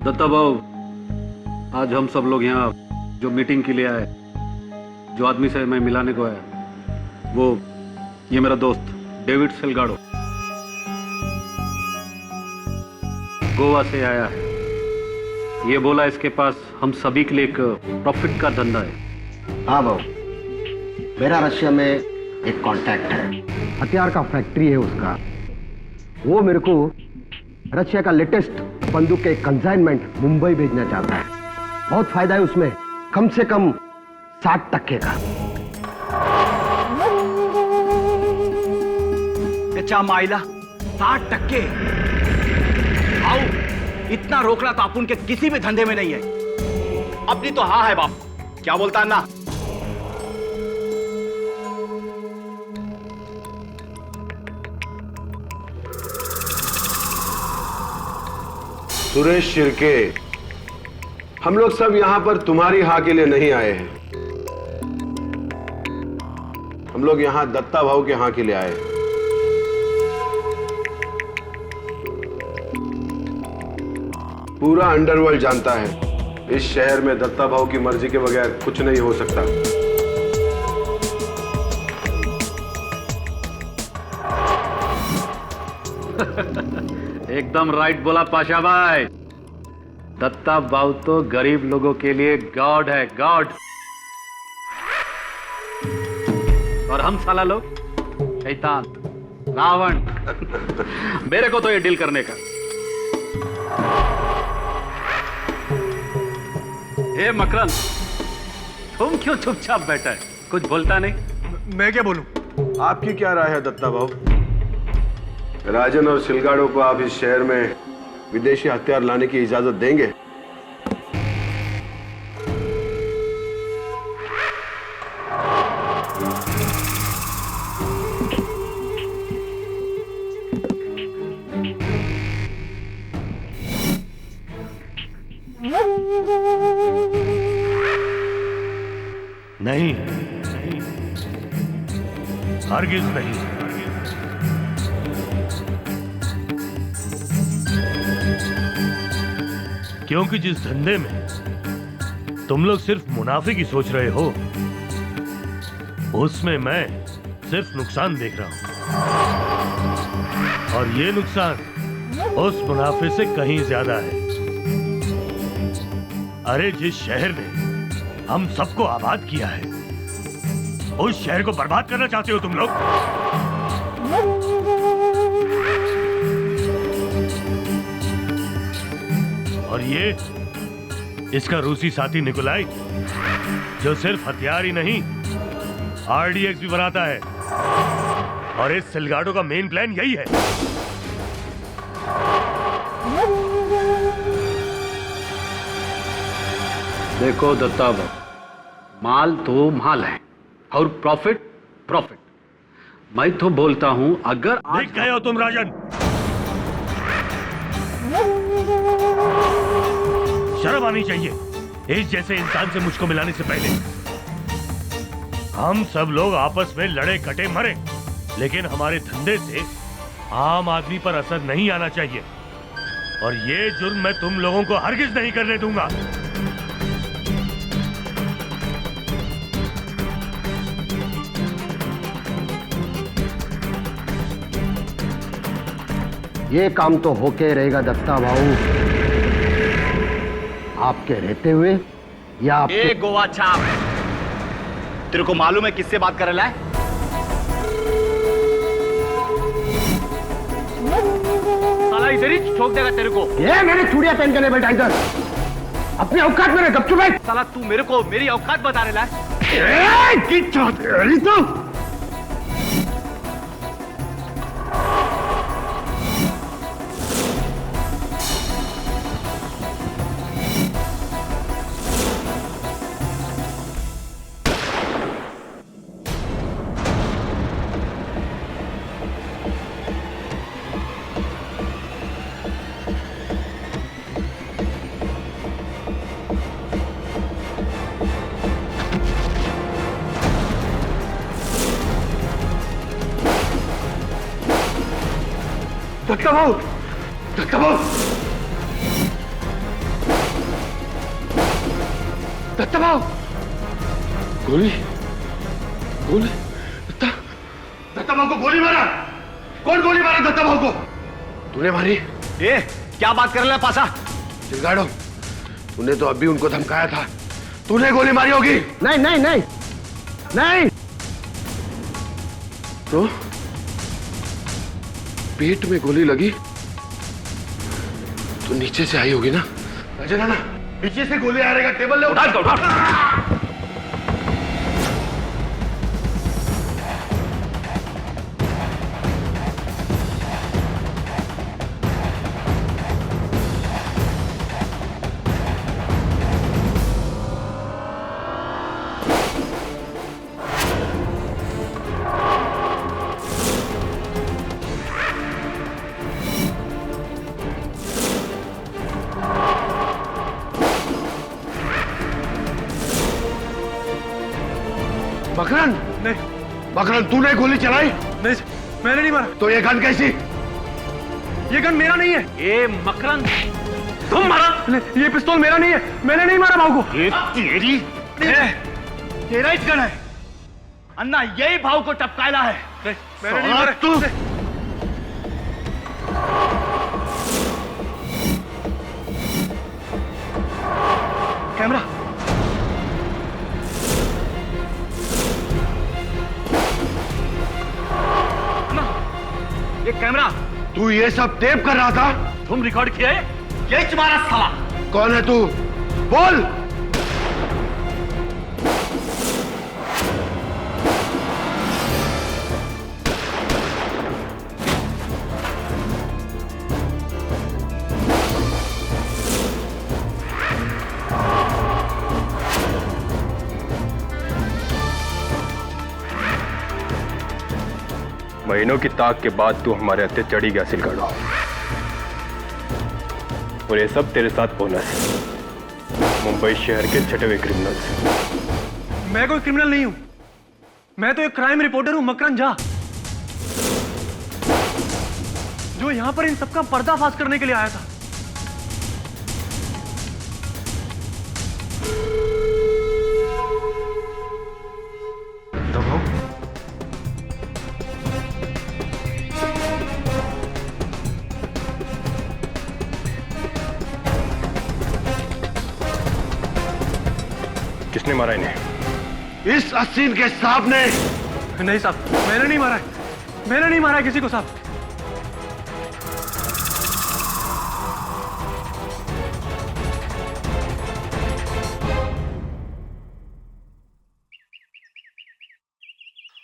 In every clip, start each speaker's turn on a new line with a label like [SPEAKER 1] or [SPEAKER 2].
[SPEAKER 1] दत्ता भाऊ, आज हम सब लोग यहाँ जो मीटिंग के लिए आए, जो आदमी से मैं मिलाने को आया, वो ये मेरा दोस्त डेविड सेल्गाडो गोवा से आया है। ये बोला इसके पास हम सभी के लिए एक प्रॉफिट का धंधा है।
[SPEAKER 2] हाँ भाऊ, मेरा रशिया में एक कांटेक्ट है, हथियार का फैक्ट्री है उसका। वो मेरे को रशिया का लेटेस्ट बंदूक के कंसाइनमेंट मुंबई भेजना चाहता है। बहुत फायदा है उसमें, कम से कम 60% का।
[SPEAKER 3] कच्चा माइला 60%? आओ, इतना रोकना तो अपन के किसी भी धंधे में नहीं है। अपनी तो हाँ है बाप, क्या बोलता है ना?
[SPEAKER 4] सुरेश शिर्के, हम लोग सब यहां पर तुम्हारी हाँ के लिए नहीं आए हैं। हम लोग यहां दत्ता भाऊ के हाँ के लिए आए हैं। पूरा अंडरवर्ल्ड जानता है इस शहर में दत्ता भाऊ की मर्जी के बगैर कुछ नहीं हो सकता।
[SPEAKER 1] एकदम राइट बोला पाशा भाई। दत्ता भाऊ तो गरीब लोगों के लिए गॉड है, गॉड। और हम साला लोग शैतान, रावण। मेरे को तो ये डील करने का। हे मकरंद, तुम क्यों चुपचाप बैठा है, कुछ बोलता नहीं?
[SPEAKER 3] मैं क्या बोलूं?
[SPEAKER 4] आपकी क्या राय है दत्ता भाऊ? राजन और सिलगाड़ो को आप इस शहर में विदेशी हथियार लाने की इजाजत देंगे?
[SPEAKER 5] नहीं, हरगिज नहीं। क्योंकि जिस धंधे में तुम लोग सिर्फ मुनाफे की सोच रहे हो, उसमें मैं सिर्फ नुकसान देख रहा हूं। और ये नुकसान उस मुनाफे से कहीं ज्यादा है। अरे जिस शहर ने हम सबको आबाद किया है, उस शहर को बर्बाद करना चाहते हो तुम लोग। और ये इसका रूसी साथी निकोलाई, जो सिर्फ हथियार ही नहीं आरडीएक्स भी बनाता है। और इस सिलगाडो का मेन प्लान यही है।
[SPEAKER 1] देखो दत्ता भाऊ, माल तो माल है और प्रॉफिट प्रॉफिट। मैं तो बोलता हूं, अगर
[SPEAKER 5] देख गए हो तुम राजन, शर्म आनी चाहिए इस जैसे इंसान से मुझको मिलाने से पहले। हम सब लोग आपस में लड़े कटे मरे, लेकिन हमारे धंधे से आम आदमी पर असर नहीं आना चाहिए। और ये जुर्म मैं तुम लोगों को हरगिज नहीं करने दूंगा।
[SPEAKER 2] ये काम तो होके रहेगा दत्ता भाऊ, आपके रहते हुए या आपके...
[SPEAKER 3] गोवा छाप, तेरे को मालूम है किससे बात कर रहा है? साला इधर ही ठोक देगा तेरे को।
[SPEAKER 2] ये मेरी चूड़ियां पहन के नहीं बैठा इधर, अपनी औकात में गपचुप बैठ।
[SPEAKER 3] साला तू मेरे को मेरी औकात बता रहा है?
[SPEAKER 4] दत्ता भाऊ, दत्ता भाऊ, दत्ता भाव, गोली गोली दत्ता भाव को गोली मारा। कौन गोली मारा दत्ता भाव को? तूने मारी?
[SPEAKER 3] ए, क्या बात कर रहे हैं पासा?
[SPEAKER 4] सिलगाड़ो, तूने तो अभी उनको धमकाया था, तूने गोली मारी होगी।
[SPEAKER 2] नहीं नहीं नहीं नहीं।
[SPEAKER 4] तो पेट में गोली लगी तो नीचे से आई होगी ना? अजय नाना, नीचे से गोली आ रहेगा, टेबल ले उठा। मकरन,
[SPEAKER 3] नहीं
[SPEAKER 4] मकरन, तूने गोली चलाई?
[SPEAKER 3] नहीं, मैंने नहीं मारा।
[SPEAKER 4] तो ये गन कैसी?
[SPEAKER 3] ये गन मेरा नहीं है। ये मकरन, तुम मारा? ये पिस्तौल मेरा नहीं है, मैंने नहीं मारा भाव को। ये तेरी तेरा ही गन है अन्ना, यही भाव को टपकायला है। नहीं, मैंने नहीं मारा। तू कैमरा, ये कैमरा।
[SPEAKER 4] तू ये सब टेप कर रहा था?
[SPEAKER 3] तुम रिकॉर्ड किया है? यही तुम्हारा साला।
[SPEAKER 4] कौन है तू? बोल।
[SPEAKER 6] महीनों की ताक के बाद तू हमारे हत्थे चढ़ी गया सिलगाड़ो, और ये सब तेरे साथ बोनस, मुंबई शहर के छठे हुए क्रिमिनल्स।
[SPEAKER 3] मैं कोई क्रिमिनल नहीं हूं, मैं तो एक क्राइम रिपोर्टर हूं, मकरन झा, जो यहां पर इन सबका पर्दाफाश करने के लिए आया था।
[SPEAKER 6] किसने मारा इन्हें?
[SPEAKER 4] इस असीन के साहब ने।
[SPEAKER 3] नहीं साहब, मैंने नहीं मारा है, मैंने नहीं मारा है किसी को साहब।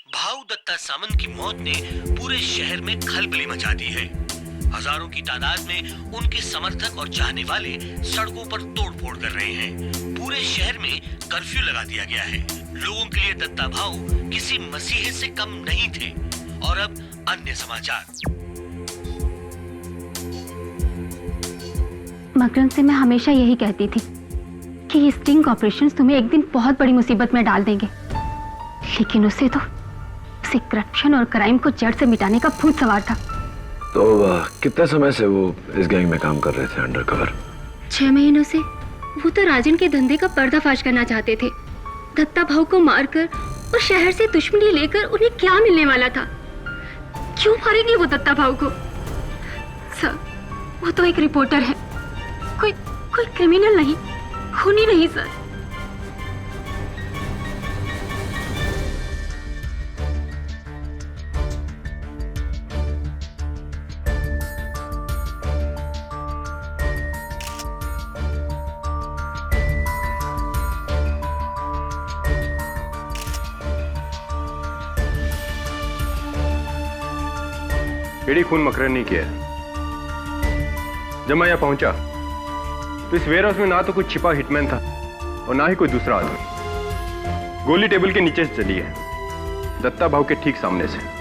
[SPEAKER 7] भाऊ दत्ता सामंत की मौत ने पूरे शहर में खलबली मचा दी है। हजारों की तादाद में उनके समर्थक और चाहने वाले सड़कों पर तोड़फोड़ कर रहे हैं। पूरे शहर में कर्फ्यू लगा दिया गया है। लोगों के लिए दत्ता भाऊ किसी मसीहे से कम नहीं थे। और अब अन्य समाचार।
[SPEAKER 8] मकरन से मैं हमेशा यही कहती थी कि ये स्टिंग ऑपरेशंस तुम्हें एक दिन बहुत बड़ी मुसीबत में डाल देंगे, लेकिन उसे करप्शन और क्राइम को जड़ से मिटाने का भूत सवार था।
[SPEAKER 9] तो कितने समय से वो इस गैंग में काम कर रहे थे अंडरकवर?
[SPEAKER 8] 6 महीनों से। वो तो राजन के धंधे का पर्दाफाश करना चाहते थे। दत्ता भाऊ को मारकर और शहर से दुश्मनी लेकर उन्हें क्या मिलने वाला था? क्यों मारेंगे वो दत्ता भाऊ को? सर, वो तो एक रिपोर्टर है, कोई क्रिमिनल नहीं, खूनी नहीं सर।
[SPEAKER 6] एडी खून मकरन नहीं किया। जब मैं यहाँ पहुंचा तो इस वेयर हाउस में ना तो कोई छिपा हिटमैन था और ना ही कोई दूसरा आदमी। गोली टेबल के नीचे से चली है, दत्ता भाऊ के ठीक सामने से।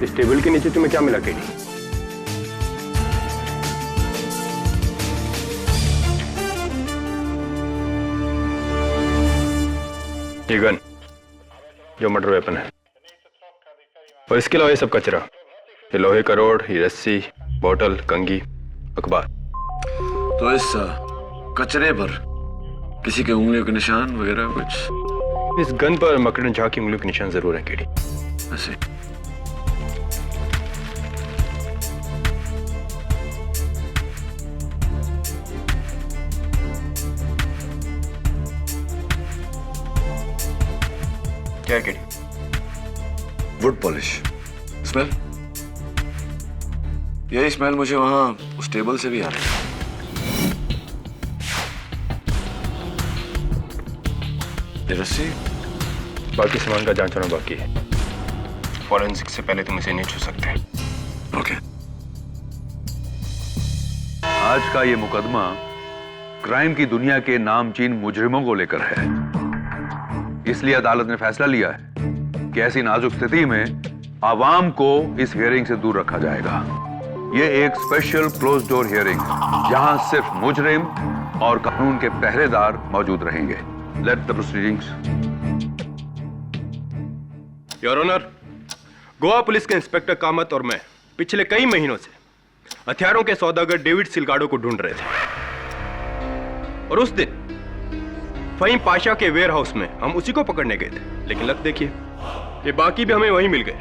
[SPEAKER 6] इस टेबल के नीचे तुम्हें क्या मिला केडी? ये गन जो मर्डर वेपन है, और इसके अलावा ये सब कचरा, ये लोहे का रोड, ये रस्सी, बोतल, कंघी, अखबार।
[SPEAKER 9] तो इस कचरे पर किसी के उंगलियों के निशान वगैरह कुछ?
[SPEAKER 6] इस गन पर मकरन झा की उंगलियों के निशान जरूर हैं केडी।
[SPEAKER 9] ऐसे
[SPEAKER 6] क्या है केडी?
[SPEAKER 9] Would polish smell. यही स्मेल मुझे वहां उस टेबल से भी आ रही है। ये रस्सी?
[SPEAKER 6] बाकी सामान का जांच होना बाकी है। फॉरेंसिक से पहले तुम इसे नहीं छू सकते।
[SPEAKER 9] ओके।
[SPEAKER 10] आज का ये मुकदमा क्राइम की दुनिया के नामचीन मुजरिमों को लेकर है। इसलिए अदालत ने फैसला लिया है कि ऐसी नाजुक स्थिति में आवाम को इस हियरिंग से दूर रखा जाएगा। ये एक स्पेशल क्लोज डोर हियरिंग, जहां सिर्फ मुजरिम और कानून के पहरेदार मौजूद रहेंगे। Let the proceedings.
[SPEAKER 6] Your honour, Goa police के इंस्पेक्टर कामत और मैं पिछले कई महीनों से हथियारों के सौदागर डेविड सिलगाडो को ढूंढ रहे थे, और उस दिन फहीम पाशा के वेयर हाउस में हम उसी को पकड़ने गए थे। लेकिन लग देखिए, ये बाकी भी हमें वहीं मिल गए।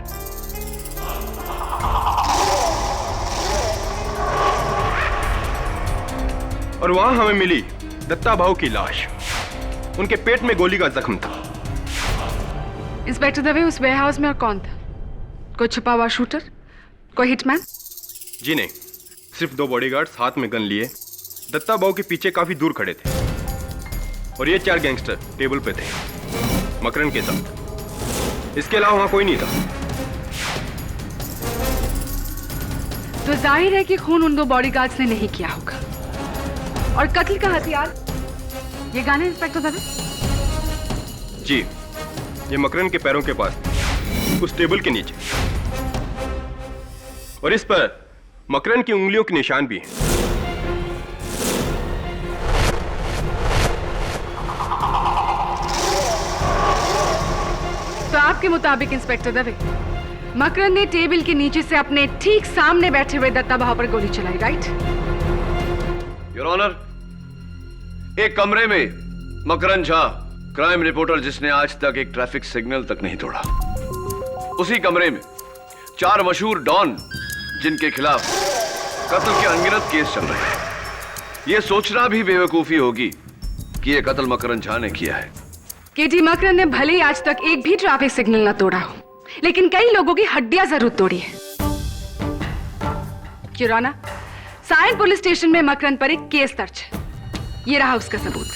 [SPEAKER 6] और वहां हमें मिली दत्ता भाऊ की लाश। उनके पेट में गोली का जख्म था।
[SPEAKER 11] इंस्पेक्टर दवे, उस वेयर हाउस में और कौन था? कोई छुपा हुआ शूटर? कोई हिटमैन?
[SPEAKER 6] जी नहीं, सिर्फ 2 बॉडीगार्ड्स हाथ में गन लिए दत्ता भाऊ के पीछे काफी दूर खड़े थे, और ये 4 गैंगस्टर टेबल पे थे मकरन के साथ। इसके अलावा वहां कोई नहीं था।
[SPEAKER 11] तो जाहिर है कि खून उन 2 बॉडीगार्ड्स ने नहीं किया होगा। और कत्ल का हथियार ये गन है इंस्पेक्टर दवे?
[SPEAKER 6] जी, ये मकरन के पैरों के पास थी, उस टेबल के नीचे, और इस पर मकरन की उंगलियों के निशान भी हैं।
[SPEAKER 11] तो आपके मुताबिक इंस्पेक्टर दवे, मकरन ने टेबल के नीचे से अपने ठीक सामने बैठे हुए दत्ता भाऊ पर गोली चलाई, राइट?
[SPEAKER 9] योर ऑनर, एक कमरे में मकरन झा, क्राइम रिपोर्टर जिसने आज तक एक ट्रैफिक सिग्नल तक नहीं तोड़ा, उसी कमरे में 4 मशहूर डॉन जिनके खिलाफ कत्ल के अनगिनत केस चल रहे हैं। यह सोचना भी बेवकूफी होगी कि यह कत्ल मकरन झा ने किया है।
[SPEAKER 11] केटी मकरन ने भले ही आज तक एक भी ट्रैफिक सिग्नल ना तोड़ा हो, लेकिन कई लोगों की हड्डियां जरूर तोड़ी है। किराना, सायन पुलिस स्टेशन में मकरन पर एक केस दर्ज है। ये रहा उसका सबूत,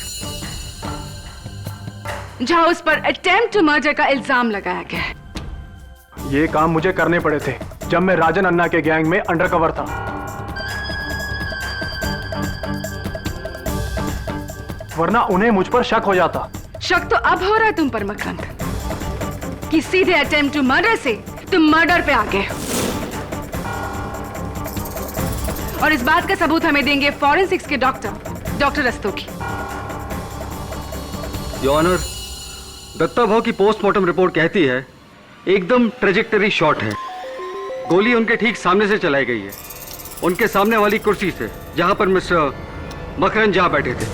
[SPEAKER 11] जहां उस पर अटेम्प्ट टू मर्डर का इल्जाम लगाया गया है।
[SPEAKER 3] ये काम मुझे करने पड़े थे जब मैं राजन अन्ना के गैंग में अंडरकवर था। वरना उन्हें मुझ पर शक हो जाता।
[SPEAKER 11] शक तो अब हो रहा है तुम पर मकरन, कि सीधे अटेम्प्ट टू मर्डर से तुम मर्डर पे आ गए। और इस बात का सबूत हमें देंगे फॉरेंसिक्स के doctor Rastogi.
[SPEAKER 1] Your honour, Datta Bhau की पोस्टमार्टम रिपोर्ट कहती है एकदम ट्रेजेक्टरी शॉट है। गोली उनके ठीक सामने से चलाई गई है, उनके सामने वाली कुर्सी से, जहां पर मिस्टर मकरन झा बैठे थे।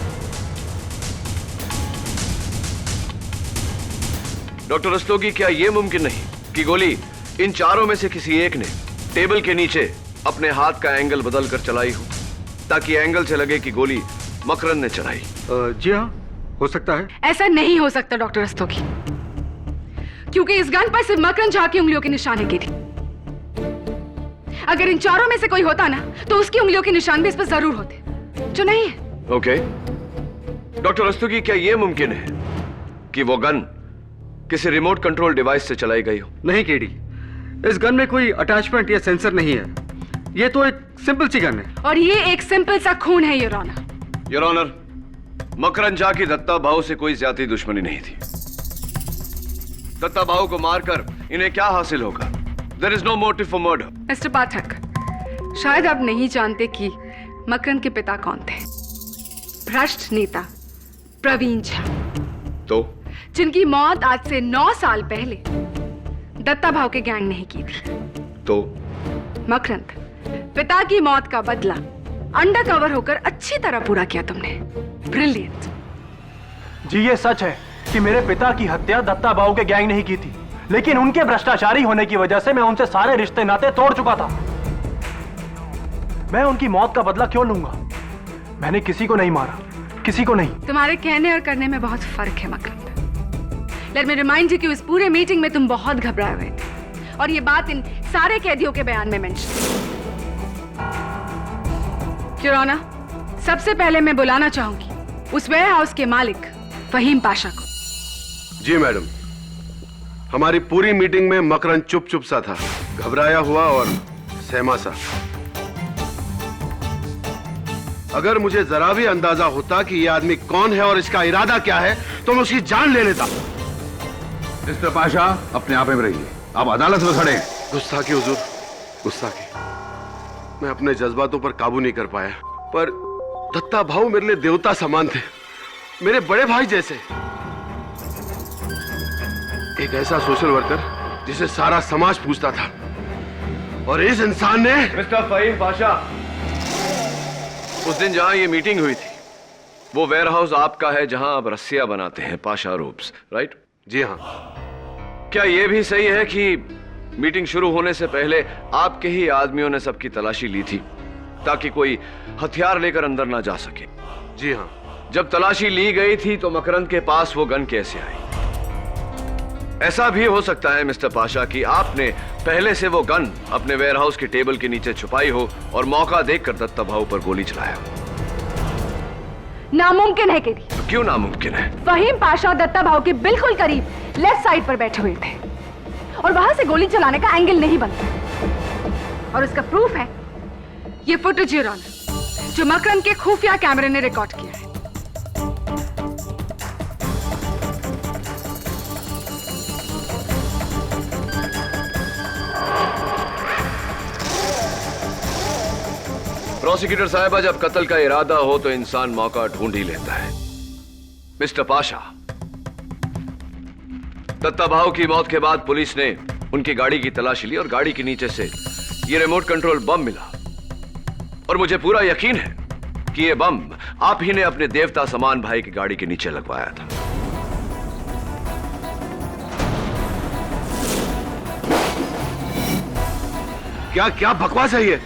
[SPEAKER 9] डॉक्टर रस्तोगी, क्या यह मुमकिन नहीं कि गोली इन 4 में से किसी एक ने टेबल के नीचे अपने हाथ का एंगल बदलकर चलाई हो, ताकि एंगल से लगे कि गोली मकरन ने चलाई?
[SPEAKER 1] जी हाँ, हो सकता है।
[SPEAKER 11] ऐसा नहीं हो सकता डॉक्टर रस्तोगी, क्योंकि इस गन पर सिर्फ मकरन झा की उंगलियों के निशान है। अगर इन 4 में से कोई होता ना, तो उसकी उंगलियों के निशान भी इस पर जरूर होते, जो नहीं है।
[SPEAKER 9] ओके। डॉक्टर रस्तोगी, क्या यह मुमकिन है कि वो गन किसी रिमोट कंट्रोल डिवाइस से चलाई गई हो?
[SPEAKER 1] नहीं केडी, इस गन में कोई अटैचमेंट या सेंसर नहीं है। ये तो एक सिंपल सी गन है।
[SPEAKER 11] और ये एक सिंपल सा खून है your honour.
[SPEAKER 9] Your honour, Makran Jha की दत्ता भाऊ से कोई ज्यादा दुश्मनी नहीं थी। दत्ता भाऊ को मारकर इन्हें क्या हासिल होगा? There is no motive for murder.
[SPEAKER 11] Mr Pathak, शायद आप नहीं जानते कि मकरन के पिता कौन थे। भ्रष्ट नेता प्रवीण झा।
[SPEAKER 9] तो
[SPEAKER 11] जिनकी मौत आज से 9 साल पहले दत्ता भाव के गैंग नहीं की थी।
[SPEAKER 9] तो
[SPEAKER 11] मकरंद, पिता की मौत का बदला अंडर कवर होकर अच्छी तरह पूरा किया तुमने। ब्रिलियंट।
[SPEAKER 3] जी ये सच है कि मेरे पिता की हत्या दत्ता बाबू के गैंग ने ही की थी, लेकिन उनके भ्रष्टाचारी होने की वजह से मैं उनसे सारे रिश्ते नाते तोड़ चुका था। मैं उनकी मौत का बदला क्यों लूंगा? मैंने किसी को नहीं मारा, किसी को नहीं।
[SPEAKER 11] तुम्हारे कहने और करने में बहुत फर्क है मकरंद। लेट मी रिमाइंड यू कि उस पूरे मीटिंग में तुम बहुत घबराए हुए थे और ये बात इन सारे कैदियों के बयान में मेंशन है। योर ऑनर, सबसे पहले मैं बुलाना चाहूंगी उस वेयर हाउस के मालिक फहीम पाशा को।
[SPEAKER 4] जी मैडम, हमारी पूरी मीटिंग में मकरंद चुप चुप सा था, घबराया हुआ और सहमा सा। अगर मुझे जरा भी अंदाजा होता कि यह आदमी कौन है और इसका इरादा क्या है तो मैं उसकी जान ले लेता।
[SPEAKER 10] मिस्टर पाशा, अपने आप में रहिए, आप अदालत में खड़े हैं।
[SPEAKER 4] गुस्ताखी हुजूर, गुस्ताखी। मैं अपने जज्बातों पर काबू नहीं कर पाया, पर दत्ता भाऊ मेरे लिए देवता समान थे, मेरे बड़े भाई जैसे। एक ऐसा सोशल वर्कर जिसे सारा समाज पूछता था, और इस इंसान ने।
[SPEAKER 9] मिस्टर फहीम पाशा, उस दिन जहां ये मीटिंग हुई थी वो वेयर हाउस आपका है जहां आप रस्सियां बनाते हैं, पाशा रोप्स, राइट?
[SPEAKER 4] जी हाँ।
[SPEAKER 9] क्या यह भी सही है कि मीटिंग शुरू होने से पहले आपके ही आदमियों ने सबकी तलाशी ली थी ताकि कोई हथियार लेकर अंदर ना जा सके?
[SPEAKER 4] जी हाँ।
[SPEAKER 9] जब तलाशी ली गई थी तो मकरंद के पास वो गन कैसे आई? ऐसा भी हो सकता है मिस्टर पाशा कि आपने पहले से वो गन अपने वेयरहाउस के टेबल के नीचे छुपाई हो और मौका देखकर दत्ता भाऊ पर गोली चलाया हो।
[SPEAKER 11] नामुमकिन है केडी।
[SPEAKER 9] तो क्यों नामुमकिन है?
[SPEAKER 11] फहीम पाशा दत्ता भाऊ के बिल्कुल करीब लेफ्ट साइड पर बैठे हुए थे और वहां से गोली चलाने का एंगल नहीं बनता। और उसका प्रूफ है ये फुटेज योर ऑनर, जो मकरंद के खुफिया कैमरे ने रिकॉर्ड किया है।
[SPEAKER 9] प्रोसिक्यूटर साहिबा, जब कत्ल का इरादा हो तो इंसान मौका ढूंढ ही लेता है। मिस्टर पाशा, दत्ता भाऊ की मौत के बाद पुलिस ने उनकी गाड़ी की तलाशी ली और गाड़ी के नीचे से ये रिमोट कंट्रोल बम मिला, और मुझे पूरा यकीन है कि ये बम आप ही ने अपने देवता समान भाई की गाड़ी के नीचे लगवाया था।
[SPEAKER 4] क्या क्या बकवास है ये?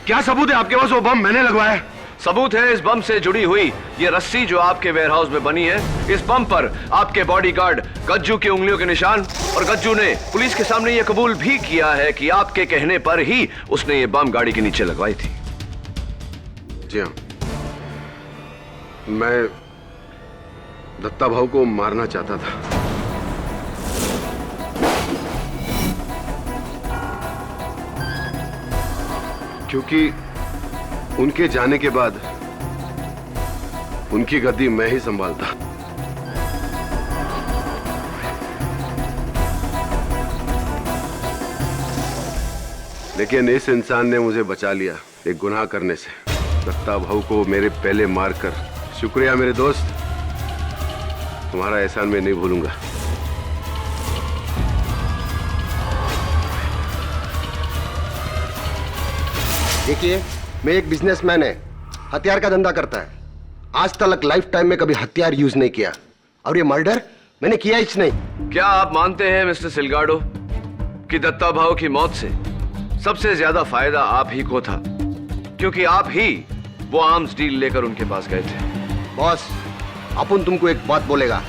[SPEAKER 4] क्या सबूत है आपके पास वो बम मैंने लगवाया है?
[SPEAKER 9] सबूत है इस बम से जुड़ी हुई ये रस्सी जो आपके वेयरहाउस में बनी है। इस बम पर आपके बॉडीगार्ड गज्जू की उंगलियों के निशान, और गज्जू ने पुलिस के सामने ये कबूल भी किया है कि आपके कहने पर ही उसने ये बम गाड़ी के नीचे लगवाई थी।
[SPEAKER 4] जी हाँ, मैं दत्ता भाऊ को मारना चाहता था। क्योंकि उनके जाने के बाद उनकी गद्दी मैं ही संभालता। लेकिन इस इंसान ने मुझे बचा लिया एक गुनाह करने से। दत्ता भाऊ को मेरे पहले मारकर। शुक्रिया मेरे दोस्त, तुम्हारा एहसान मैं नहीं भूलूंगा।
[SPEAKER 2] देखिए, मैं एक बिजनेसमैन है, हथियार का धंधा करता है। आज तक लाइफ टाइम में कभी हथियार यूज नहीं किया, और ये मर्डर मैंने किया ही नहीं।
[SPEAKER 9] क्या आप मानते हैं मिस्टर सिलगाडो कि दत्ता भाऊ की मौत से सबसे ज्यादा फायदा आप ही को था, क्योंकि आप ही वो आर्म्स डील लेकर उनके पास गए थे?
[SPEAKER 2] बॉस, अपन तुमको एक बात बोलेगा।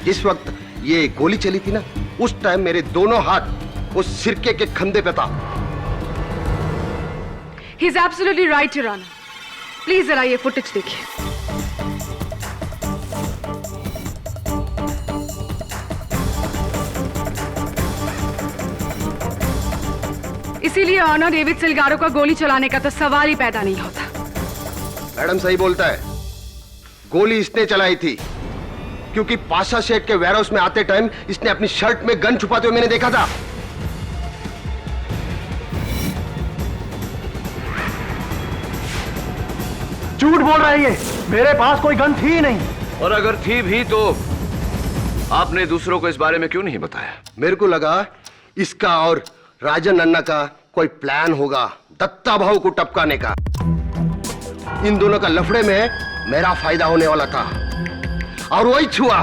[SPEAKER 2] जिस वक्त ये गोली चली थी ना, उस टाइम मेरे दोनों हाथ उस सिरके के खंधे पे था।
[SPEAKER 11] He is absolutely right, Your Honor. Please जरा ये फुटेज देखिए। इसीलिए ऑनर डेविड सिलगारो का गोली चलाने का तो सवाल ही पैदा नहीं होता।
[SPEAKER 2] मैडम सही बोलता है, गोली इसने चलाई थी क्योंकि पाशा शेख के वेयरहाउस में आते टाइम इसने अपनी शर्ट में गन छुपाते हुए मैंने देखा था।
[SPEAKER 3] झूठ बोल रहा है ये, मेरे पास कोई गन थी ही नहीं।
[SPEAKER 9] और अगर थी भी तो आपने दूसरों को इस बारे में क्यों नहीं बताया?
[SPEAKER 2] मेरे को लगा इसका और राजन अन्ना का कोई प्लान होगा दत्ता भाऊ को टपकाने का। इन दोनों का लफड़े में मेरा फायदा होने वाला था और वही छुआ,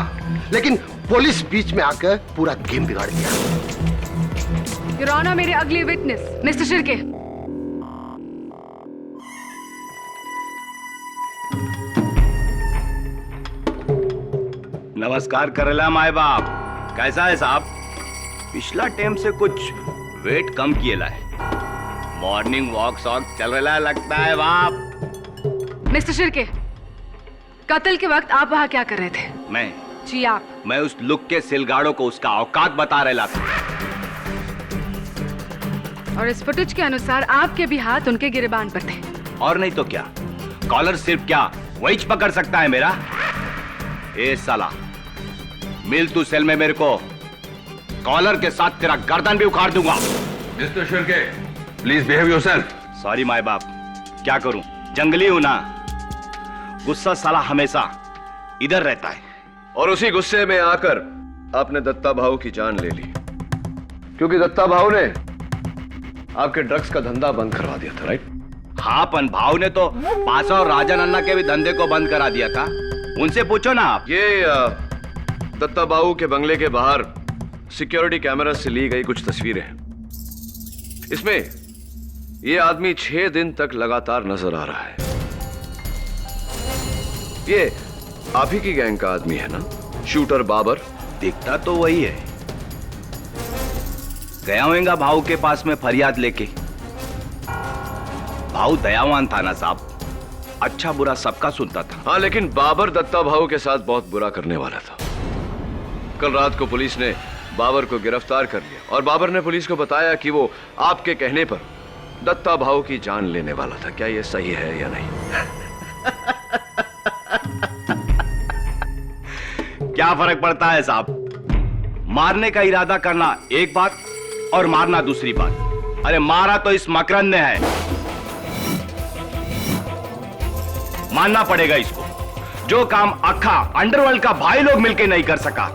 [SPEAKER 2] लेकिन पुलिस बीच में आकर पूरा गेम बिगाड़ दिया।
[SPEAKER 11] योर ऑनर, मेरे अगले विटनेस मिस्टर शिर्के।
[SPEAKER 3] नमस्कार करेला माए बाप, कैसा है साहब? पिछला टाइम से कुछ वेट कम किएला है। मॉर्निंग वॉक शॉक चल रहा लगता है बाप।
[SPEAKER 11] मिस्टर शिर्के, कत्ल के वक्त आप वहां क्या कर रहे थे?
[SPEAKER 3] मैं उस लुक के सिलगाड़ों को उसका औकात बता रहा था।
[SPEAKER 11] और इस फुटेज के अनुसार आपके भी हाथ उनके गिरेबान पर थे।
[SPEAKER 3] और नहीं तो क्या, कॉलर सिर्फ क्या वही पकड़ सकता है मेरा? ए साला, मिल तू सेल में मेरे को, कॉलर के साथ तेरा गर्दन भी उखाड़ दूंगा।
[SPEAKER 10] Mister Shirke, please behave yourself.
[SPEAKER 3] Sorry my बाप, क्या करूं, जंगली हूं ना, गुस्सा साला हमेशा इधर रहता है।
[SPEAKER 9] और उसी गुस्से में आकर आपने दत्ता भाऊ की जान ले ली, क्योंकि दत्ता भाऊ ने आपके ड्रग्स का धंधा बंद करवा दिया था, राइट?
[SPEAKER 3] हाँ, पन भाव ने तो पासा और राजन अन्ना के भी धंधे को बंद करा दिया था। उनसे पूछो ना आप।
[SPEAKER 9] ये दत्ता भाऊ के बंगले के बाहर सिक्योरिटी कैमरा से ली गई कुछ तस्वीरें हैं। इसमें ये आदमी 6 दिन तक लगातार नजर आ रहा है। ये आप ही की गैंग का आदमी है ना, शूटर बाबर?
[SPEAKER 3] दिखता तो वही है। गया होगा भाऊ के पास में फरियाद लेके। भाऊ दयावान था ना साहब, अच्छा बुरा सबका सुनता था।
[SPEAKER 9] हाँ, लेकिन बाबर दत्ता भाऊ के साथ बहुत बुरा करने वाला था। कल रात को पुलिस ने बाबर को गिरफ्तार कर लिया और बाबर ने पुलिस को बताया कि वो आपके कहने पर दत्ता भाऊ की जान लेने वाला था। क्या ये सही है या नहीं?
[SPEAKER 3] क्या फर्क पड़ता है साहब? मारने का इरादा करना एक बात और मारना दूसरी बात। अरे मारा तो इस मकरंद ने है, मानना पड़ेगा इसको। जो काम अखा अंडरवर्ल्ड का भाई लोग मिलकर नहीं कर सका,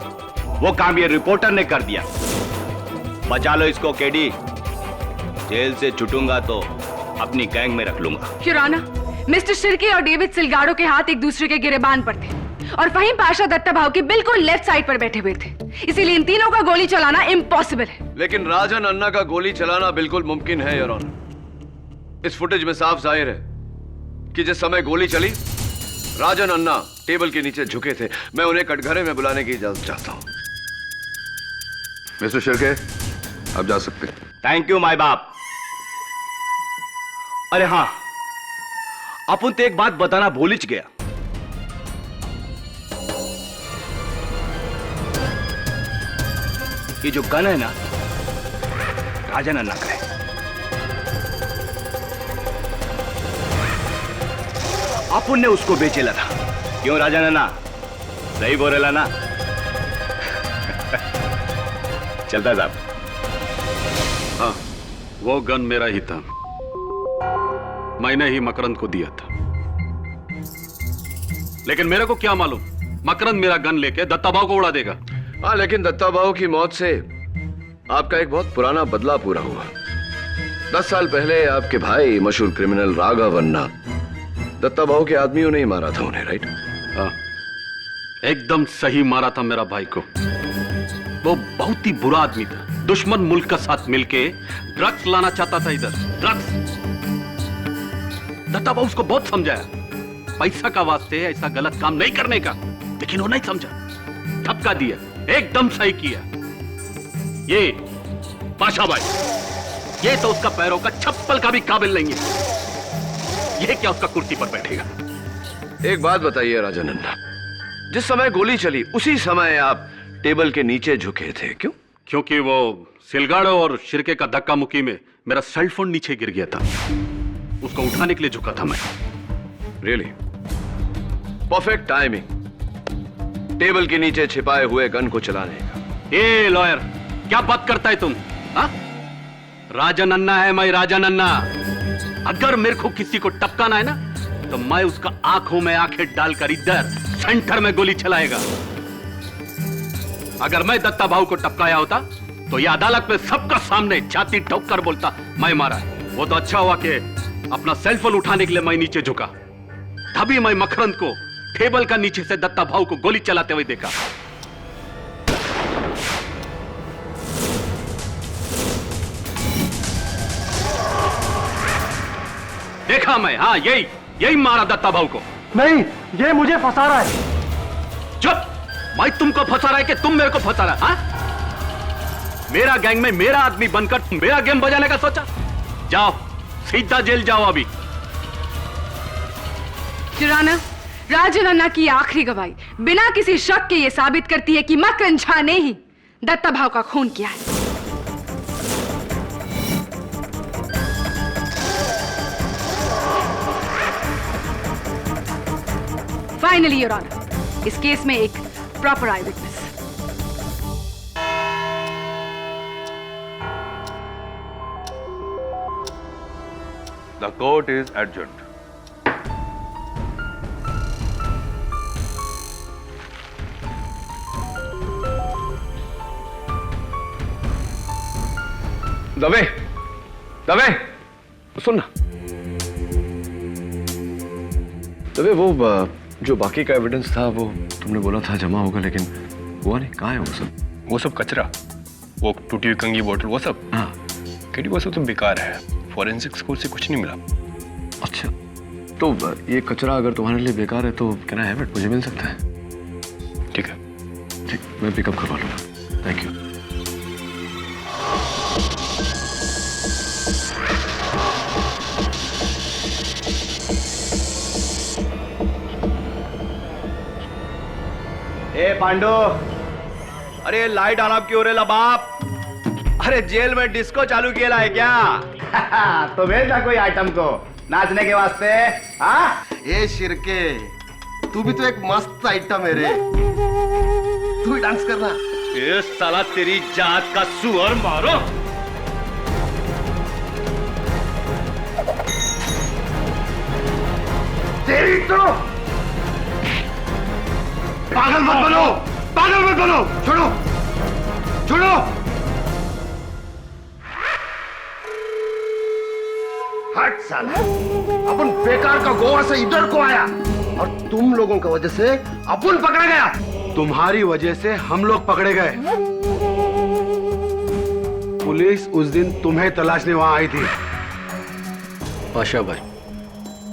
[SPEAKER 3] वो काम ये रिपोर्टर ने कर दिया। बचा लो इसको केडी, जेल से छूटूंगा तो अपनी गैंग में रख लूंगा।
[SPEAKER 11] योर ऑनर, मिस्टर शिर्के और डेविड सिलगाड़ो के हाथ एक दूसरे के गिरेबान पर थे और फहीम पाशा दत्ता भाऊ के बिल्कुल लेफ्ट साइड पर बैठे हुए थे, इसीलिए इन तीनों का गोली चलाना इम्पॉसिबल है।
[SPEAKER 9] लेकिन राजन अन्ना का गोली चलाना बिल्कुल मुमकिन है योर ऑनर। इस फुटेज में साफ जाहिर है कि जिस समय गोली चली, राजन अन्ना टेबल के नीचे झुके थे। मैं उन्हें कटघरे में बुलाने की इजाजत चाहता हूं।
[SPEAKER 10] मिस्टर शिर्के, आप जा सकते हैं।
[SPEAKER 3] थैंक यू माय बाप। अरे हाँ, अपन तो एक बात बताना भूल ही गया। ये जो गन है ना, राजन अन्ना का है। अपन ने उसको बेचेला था। क्यों राजन अन्ना? सही बोलेला ना? चलता साहब।
[SPEAKER 1] हाँ, वो गन मेरा ही था, मैंने ही मकरंद को दिया था। लेकिन मेरे को क्या मालूम मकरंद मेरा गन लेके दत्ता भाऊ को उड़ा देगा।
[SPEAKER 9] हाँ, लेकिन दत्ता भाऊ की मौत से आपका एक बहुत पुराना बदला पूरा हुआ। 10 साल पहले आपके भाई मशहूर क्रिमिनल राघव अन्ना दत्ता भाऊ के आदमियों ने ही मारा था उन्हें, राइट?
[SPEAKER 1] हाँ, एकदम सही मारा था मेरा भाई को। वो बहुत ही बुरा आदमी था, दुश्मन मुल्क का साथ मिलके ड्रग्स लाना चाहता था इधर, ड्रग्स। दत्ता भाऊ उसको बहुत समझाया, पैसा का वास्ते ऐसा गलत काम नहीं करने का, लेकिन वो नहीं समझा, धक्का दिया, एकदम सही किया। ये पाशा भाई, ये तो उसका पैरों का चप्पल का भी काबिल नहीं है। ये क्या उसका कुर्सी पर बैठेगा?
[SPEAKER 9] एक बात बताइए राजन अन्ना, जिस समय गोली चली उसी समय आप टेबल के नीचे झुके थे, क्यों?
[SPEAKER 1] क्योंकि वो सिलगाड़ो और शिर्के का धक्का मुक्की में मेरा सेलफोन नीचे गिर गया था, उसको उठाने के लिए झुका था मैं।
[SPEAKER 9] रियली? परफेक्ट टाइमिंग टेबल के नीचे छिपाए हुए गन को चलाने का।
[SPEAKER 1] ए लॉयर, क्या बात करता है तुम? हा? राजन अन्ना है मैं, राजन अन्ना। अगर मेरे को किसी को टपकाना है ना, तो मैं उसका आंखों में आंखें डालकर इधर सेंटर में गोली चलाएगा।
[SPEAKER 12] अगर मैं दत्ता भाऊ को टपकाया होता तो ये अदालत में सबका सामने छाती ठोक कर बोलता मैं मारा है। वो तो अच्छा हुआ कि अपना सेलफोन उठाने के लिए मैं नीचे झुका, तभी मैं मकरंद को टेबल का नीचे से दत्ता भाऊ को गोली चलाते हुए देखा। देखा मैं, हाँ यही मारा दत्ता भाऊ को।
[SPEAKER 3] नहीं, ये मुझे फंसा रहा है।
[SPEAKER 12] चुप! मैं तुमको फंसा रहा है कि तुम मेरे को फंसा रहा है? हाँ? मेरा गैंग में मेरा आदमी बनकर तुम मेरा गेम बजाने का सोचा? जाओ, सीधा जेल जाओ अभी।
[SPEAKER 11] जुराना, राजन अन्ना की आखिरी गवाही बिना किसी शक के ये साबित करती है कि मकरंद झा ने ही दत्ता भाऊ का खून किया है। फाइनली योर ऑनर, इस केस में एक proper eye witness.
[SPEAKER 10] The court is adjourned.
[SPEAKER 9] Dave, Dave, सुन ना। दवे, वो जो बाकी का एविडेंस था वो तुमने बोला था जमा होगा, लेकिन हुआ नहीं। कहाँ है वो सब?
[SPEAKER 6] वो सब कचरा, वो टूटी हुई कंगी बोतल, वो सब।
[SPEAKER 9] हाँ,
[SPEAKER 6] केडी वो सब तो बेकार है। फॉरेंसिक स्कूल से कुछ नहीं मिला।
[SPEAKER 9] अच्छा, तो ये कचरा अगर तुम्हारे लिए बेकार है तो कैन आई हैव इट? मुझे मिल सकता है?
[SPEAKER 6] ठीक है,
[SPEAKER 9] ठीक, मैं पिकअप करवा लूँगा। Thank you.
[SPEAKER 3] ए पांडु, अरे लाइट आलाप क्यों रे बाप? अरे जेल में डिस्को चालू किया है क्या? तो भेज ना कोई आइटम को नाचने के वास्ते। हाँ,
[SPEAKER 2] ए शिरके, तू भी तो एक मस्त आइटम है रे, तू भी डांस करना।
[SPEAKER 3] ये साला तेरी जात का सुअर मारो। तेरी तो पागल मत बनो, पागल मत बनो। छोड़ो, छोड़ो। हट साला, अपन बेकार का गोवा से इधर को आया और तुम लोगों की वजह से अपन पकड़ा गया।
[SPEAKER 4] तुम्हारी वजह से हम लोग पकड़े गए। पुलिस उस दिन तुम्हें तलाशने वहां आई थी।
[SPEAKER 12] पाशा भाई,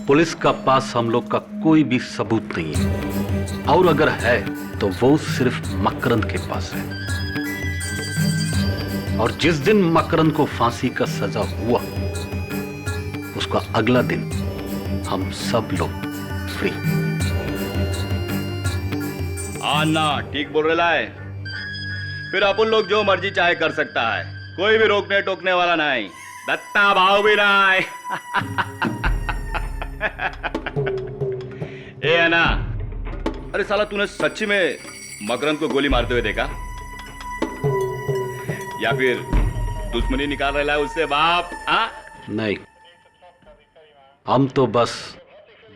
[SPEAKER 12] पुलिस का पास हम लोग का कोई भी सबूत नहीं है, और अगर है तो वो सिर्फ मकरंद के पास है। और जिस दिन मकरंद को फांसी का सजा हुआ, उसका अगला दिन हम सब लोग फ्री।
[SPEAKER 3] आना ठीक बोल रहा है। फिर अपन लोग जो मर्जी चाहे कर सकता है, कोई भी रोकने टोकने वाला नहीं, दत्ता भाव भी नहीं। ए अन्ना, अरे साला तूने सच्ची में मकरंद को गोली मारते हुए देखा या फिर दुश्मनी निकाल रहा है उससे बाप? हाँ,
[SPEAKER 12] नहीं, हम तो बस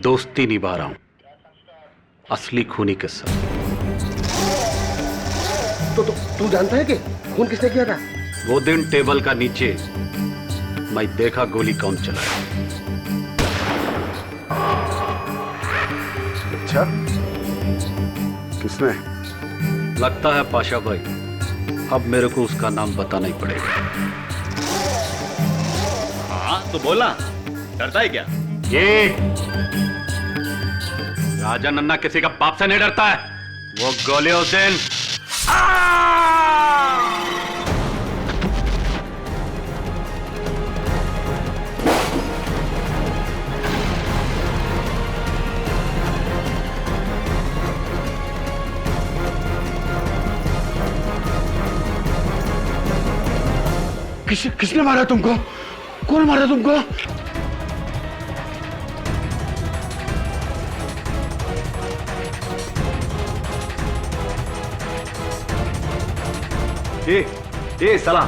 [SPEAKER 12] दोस्ती निभा रहा हूं, असली खूनी के साथ।
[SPEAKER 2] तो तू जानता है कि खून किसने किया था?
[SPEAKER 12] वो दिन टेबल का नीचे मैं देखा गोली कौन चलाया।
[SPEAKER 4] अच्छा, किसने?
[SPEAKER 12] लगता है पाशा भाई, अब मेरे को उसका नाम बताना ही पड़ेगा।
[SPEAKER 3] हाँ तो बोलना, डरता है क्या?
[SPEAKER 12] ये राजन अन्ना किसी का बाप से नहीं डरता है। वो गोले हुसैन
[SPEAKER 3] किसने मारा तुमको? कौन मारा तुमको? ए साला,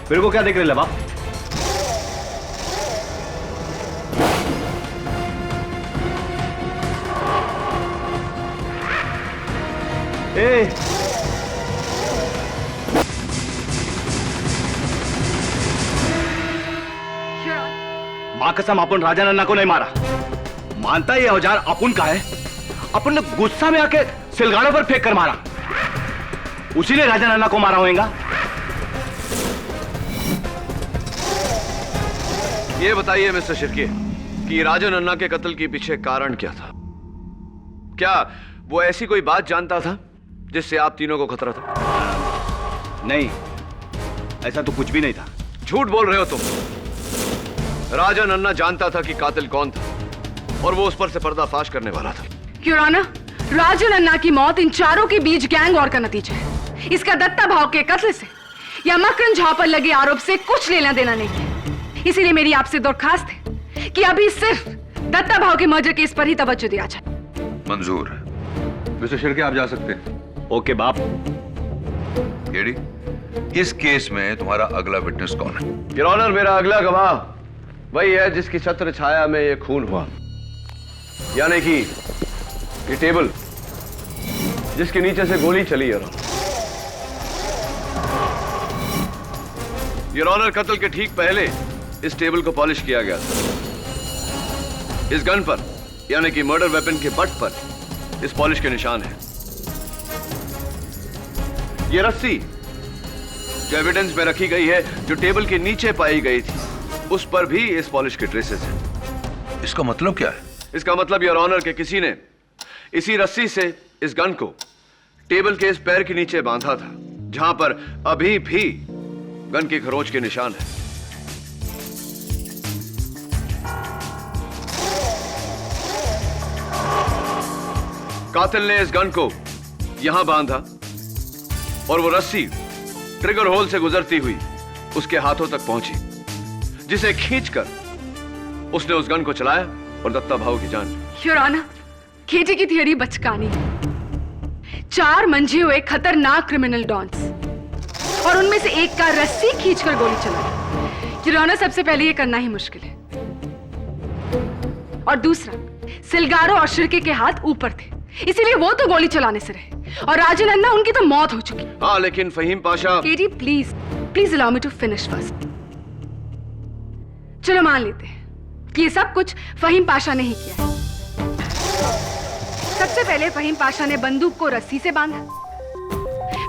[SPEAKER 3] मेरे को क्या देख रहे बाप? ए माँ कसम अपन राजा नन्ना को नहीं मारा। मानता ये औजार अपन का है। अपन ने गुस्सा में आके सिलगाड़ों पर फेंक कर मारा। उसी ने राजा नन्ना को मारा होगा।
[SPEAKER 9] ये बताइए मिस्टर शिर्के कि राजा नन्ना के कत्ल के पीछे कारण क्या था? क्या वो ऐसी कोई बात जानता था जिससे आप तीनों को खतरा था?
[SPEAKER 3] नहीं, ऐसा तो कुछ भी नहीं था।
[SPEAKER 9] झूठ बोल रहे हो तुम। राजा नन्ना जानता था कि कातिल कौन था और वो उस पर से पर्दाफाश करने वाला था।
[SPEAKER 11] योर ऑनर, राजा नन्ना की मौत इन चारों के बीच गैंग वॉर का नतीजा है। इसका दत्ता भाव के कत्ल से या मकरन झा पर लगे आरोप से कुछ लेना देना नहीं है। इसीलिए मेरी आपसे दरखास्त है कि अभी सिर्फ दत्ता भाव के मर्डर केस पर ही तवज्जो दिया जाए।
[SPEAKER 10] मंजूर। मिस्टर शिर्के, आप जा सकते हैं।
[SPEAKER 3] ओके बाप।
[SPEAKER 10] केडी, इस केस में तुम्हारा अगला विटनेस कौन है?
[SPEAKER 9] योर ऑनर, मेरा अगला गवाह वही है जिसकी छत्र छाया में ये खून हुआ, यानी कि ये टेबल जिसके नीचे से गोली चली। योर ऑनर, कत्ल के ठीक पहले इस टेबल को पॉलिश किया गया था। इस गन पर यानी कि मर्डर वेपन के बट पर इस पॉलिश के निशान हैं। ये रस्सी जो एविडेंस में रखी गई है, जो टेबल के नीचे पाई गई थी, उस पर भी इस पॉलिश के ट्रेसेस हैं।
[SPEAKER 10] इसका मतलब क्या है?
[SPEAKER 9] इसका मतलब योर ऑनर के किसी ने इसी रस्सी से इस गन को टेबल के इस पैर के नीचे बांधा था, जहां पर अभी भी गन की खरोंच के निशान है। कातिल ने इस गन को यहां बांधा और वो रस्सी ट्रिगर होल से गुजरती हुई उसके हाथों तक पहुंची, जिसे खींचकर उसने उस गन को चलाया और दत्ता भाव की जान ली।
[SPEAKER 11] योर ऑनर, केटी की थियरी बचकानी है। 4 मंझे हुए खतरनाक क्रिमिनल डॉन्स और उनमें से एक का रस्सी खींचकर गोली चलाई। योर ऑनर, सबसे पहले ये करना ही मुश्किल है, और दूसरा, सिलगारो और शिर्के के हाथ ऊपर थे, इसीलिए वो तो गोली चलाने से रहे, और राजा नन्ना उनकी तो मौत हो चुकी।
[SPEAKER 9] हाँ, लेकिन Faheem Pasha.
[SPEAKER 11] KT, please allow me to finish first. चलो मान लेते हैं कि ये सब कुछ फहीम पाशा ने ही किया है। सबसे पहले फहीम पाशा ने बंदूक को रस्सी से बांधा,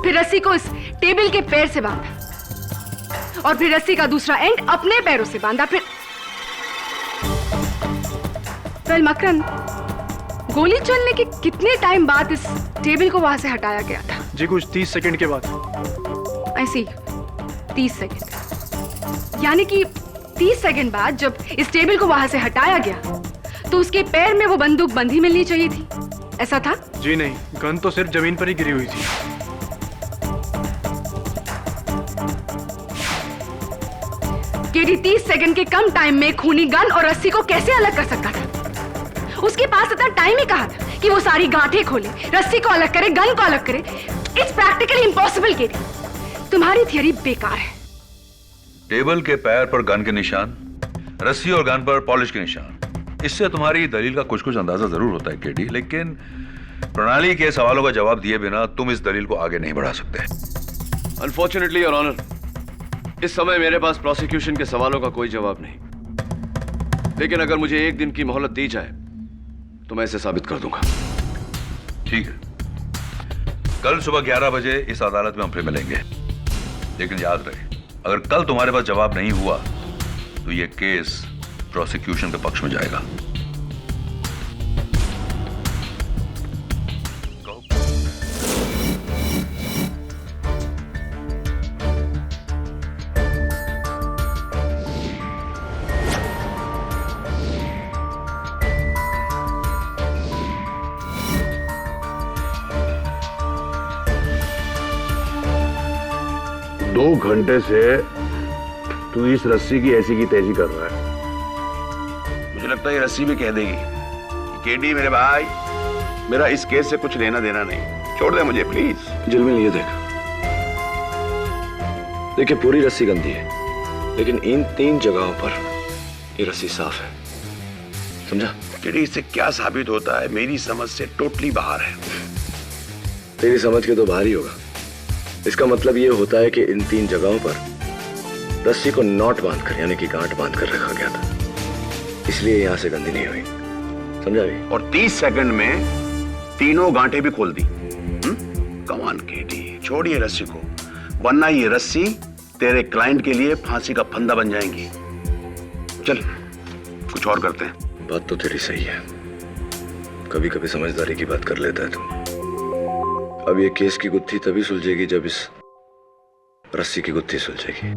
[SPEAKER 11] फिर रस्सी को इस टेबल के पैर से बांधा, और फिर रस्सी का दूसरा एंड अपने पैरों से बांधा। फिर मकरन, गोली चलने के कितने टाइम बाद इस टेबल को वहां से हटाया गया था?
[SPEAKER 3] जी कुछ 30 सेकंड के बाद।
[SPEAKER 11] ऐसी 30 सेकंड, यानी कि 30 सेकंड बाद जब इस टेबल को वहां से हटाया गया तो उसके पैर में वो बंदूक बंधी मिलनी चाहिए थी, ऐसा था?
[SPEAKER 3] जी नहीं, गन तो सिर्फ जमीन पर ही गिरी हुई थी।
[SPEAKER 11] केडी 30 सेकंड के कम टाइम में खूनी गन और रस्सी को कैसे अलग कर सकता था? उसके पास इतना टाइम ही कहा था कि वो सारी गांठें खोले, रस्सी को अलग करे, गन को अलग करे? It's practically impossible. केडी, तुम्हारी थियरी बेकार है।
[SPEAKER 10] टेबल के पैर पर गन के निशान, रस्सी और गन पर पॉलिश के निशान, इससे तुम्हारी दलील का कुछ अंदाजा जरूर होता है केडी, लेकिन प्रणाली के सवालों का जवाब दिए बिना तुम इस दलील को आगे नहीं बढ़ा सकते।
[SPEAKER 9] अनफॉर्चुनेटली योर ऑनर, इस समय मेरे पास प्रोसिक्यूशन के सवालों का कोई जवाब नहीं, लेकिन अगर मुझे 1 दिन की मोहलत दी जाए तो मैं इसे साबित कर दूंगा।
[SPEAKER 10] ठीक है, कल सुबह 11 बजे इस अदालत में हम फिर मिलेंगे, लेकिन याद रहे, अगर कल तुम्हारे पास जवाब नहीं हुआ तो यह केस प्रोसिक्यूशन के पक्ष में जाएगा।
[SPEAKER 4] दो घंटे से तू इस रस्सी की ऐसी की तैसी कर रहा है। मुझे लगता है ये रस्सी भी कह देगी कि केडी मेरे भाई, मेरा इस केस से कुछ लेना देना नहीं, छोड़ दे मुझे प्लीज।
[SPEAKER 9] जिलमिल, ये देखिए पूरी रस्सी गंदी है, लेकिन इन 3 जगहों पर ये रस्सी साफ है, समझा?
[SPEAKER 4] केडी, इससे क्या साबित होता है? मेरी समझ से टोटली बाहर है।
[SPEAKER 9] तेरी समझ के तो बाहर ही होगा। इसका मतलब ये होता है कि इन 3 जगहों पर रस्सी को नॉट बांधकर यानी कि गांठ बांधकर रखा गया था, इसलिए यहां से गंदी नहीं हुई। समझा भी?
[SPEAKER 13] और 30 सेकंड में तीनों गांठें भी खोल दी। कमान केटी, छोड़िए रस्सी को, वरना ये रस्सी तेरे क्लाइंट के लिए फांसी का फंदा बन जाएंगी। चल कुछ और करते हैं।
[SPEAKER 9] बात तो तेरी सही है, कभी कभी समझदारी की बात कर लेता है तू। अब ये केस की गुत्थी तभी सुलझेगी जब इस रस्सी की गुत्थी सुलझेगी।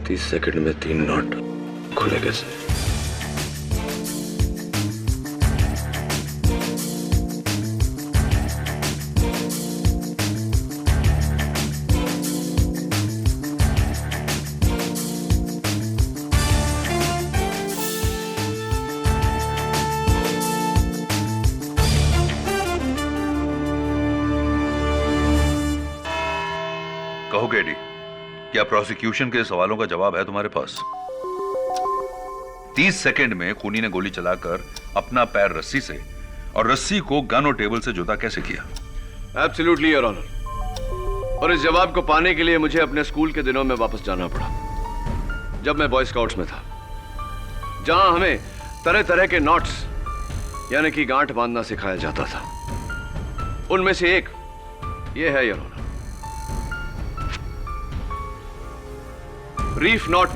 [SPEAKER 9] 30 सेकंड में 3 नॉट खुले कैसे?
[SPEAKER 10] कहो केडी, क्या प्रोसिक्यूशन के सवालों का जवाब है तुम्हारे पास? 30 सेकंड में खूनी ने गोली चलाकर अपना पैर रस्सी से और रस्सी को गन और टेबल से जुदा कैसे किया?
[SPEAKER 9] Absolutely your honour. और इस जवाब को पाने के लिए मुझे अपने स्कूल के दिनों में वापस जाना पड़ा, जब मैं बॉय स्काउट्स में था, जहां हमें तरह तरह के नॉट्स यानी कि गांठ बांधना सिखाया जाता था। उनमें से एक ये है योर ऑनर, रीफ नॉट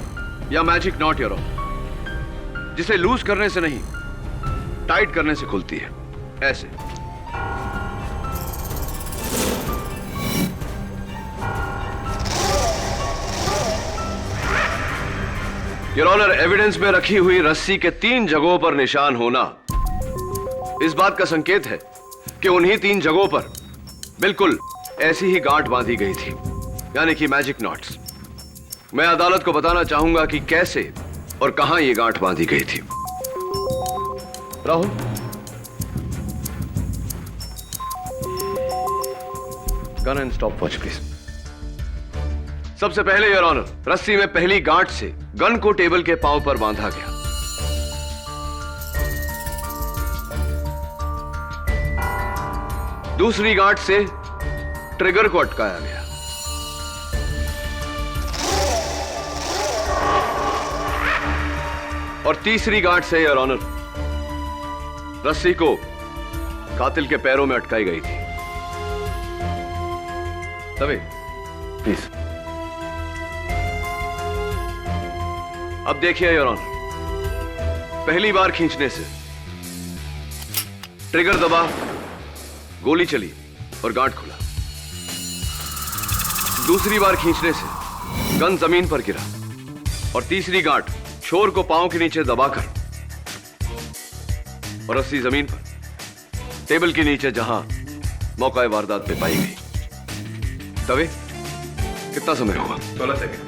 [SPEAKER 9] या मैजिक नॉट योर ऑनर, जिसे लूज करने से नहीं टाइट करने से खुलती है, ऐसे। योर ऑनर, एविडेंस में रखी हुई रस्सी के 3 जगहों पर निशान होना इस बात का संकेत है कि उन्हीं 3 जगहों पर बिल्कुल ऐसी ही गांठ बांधी गई थी, यानी कि मैजिक नॉट्स। मैं अदालत को बताना चाहूंगा कि कैसे और कहां यह गांठ बांधी गई थी। Rahul, gun and stop watch please. सबसे पहले योर ऑनर, रस्सी में पहली गांठ से गन को टेबल के पांव पर बांधा गया। दूसरी गांठ से ट्रिगर को अटकाया गया। और तीसरी गांठ से योर ऑनर, रस्सी को कातिल के पैरों में अटकाई गई थी। तभी प्लीज। अब देखिए योर ऑनर, पहली बार खींचने से ट्रिगर दबा, गोली चली और गांठ खुला। दूसरी बार खींचने से गन जमीन पर गिरा और तीसरी गांठ छोर को पांव के नीचे दबाकर और रस्सी जमीन पर टेबल के नीचे जहां मौका वारदात पे पाई गई। तभी कितना समय हुआ?
[SPEAKER 6] 16 सेकंड।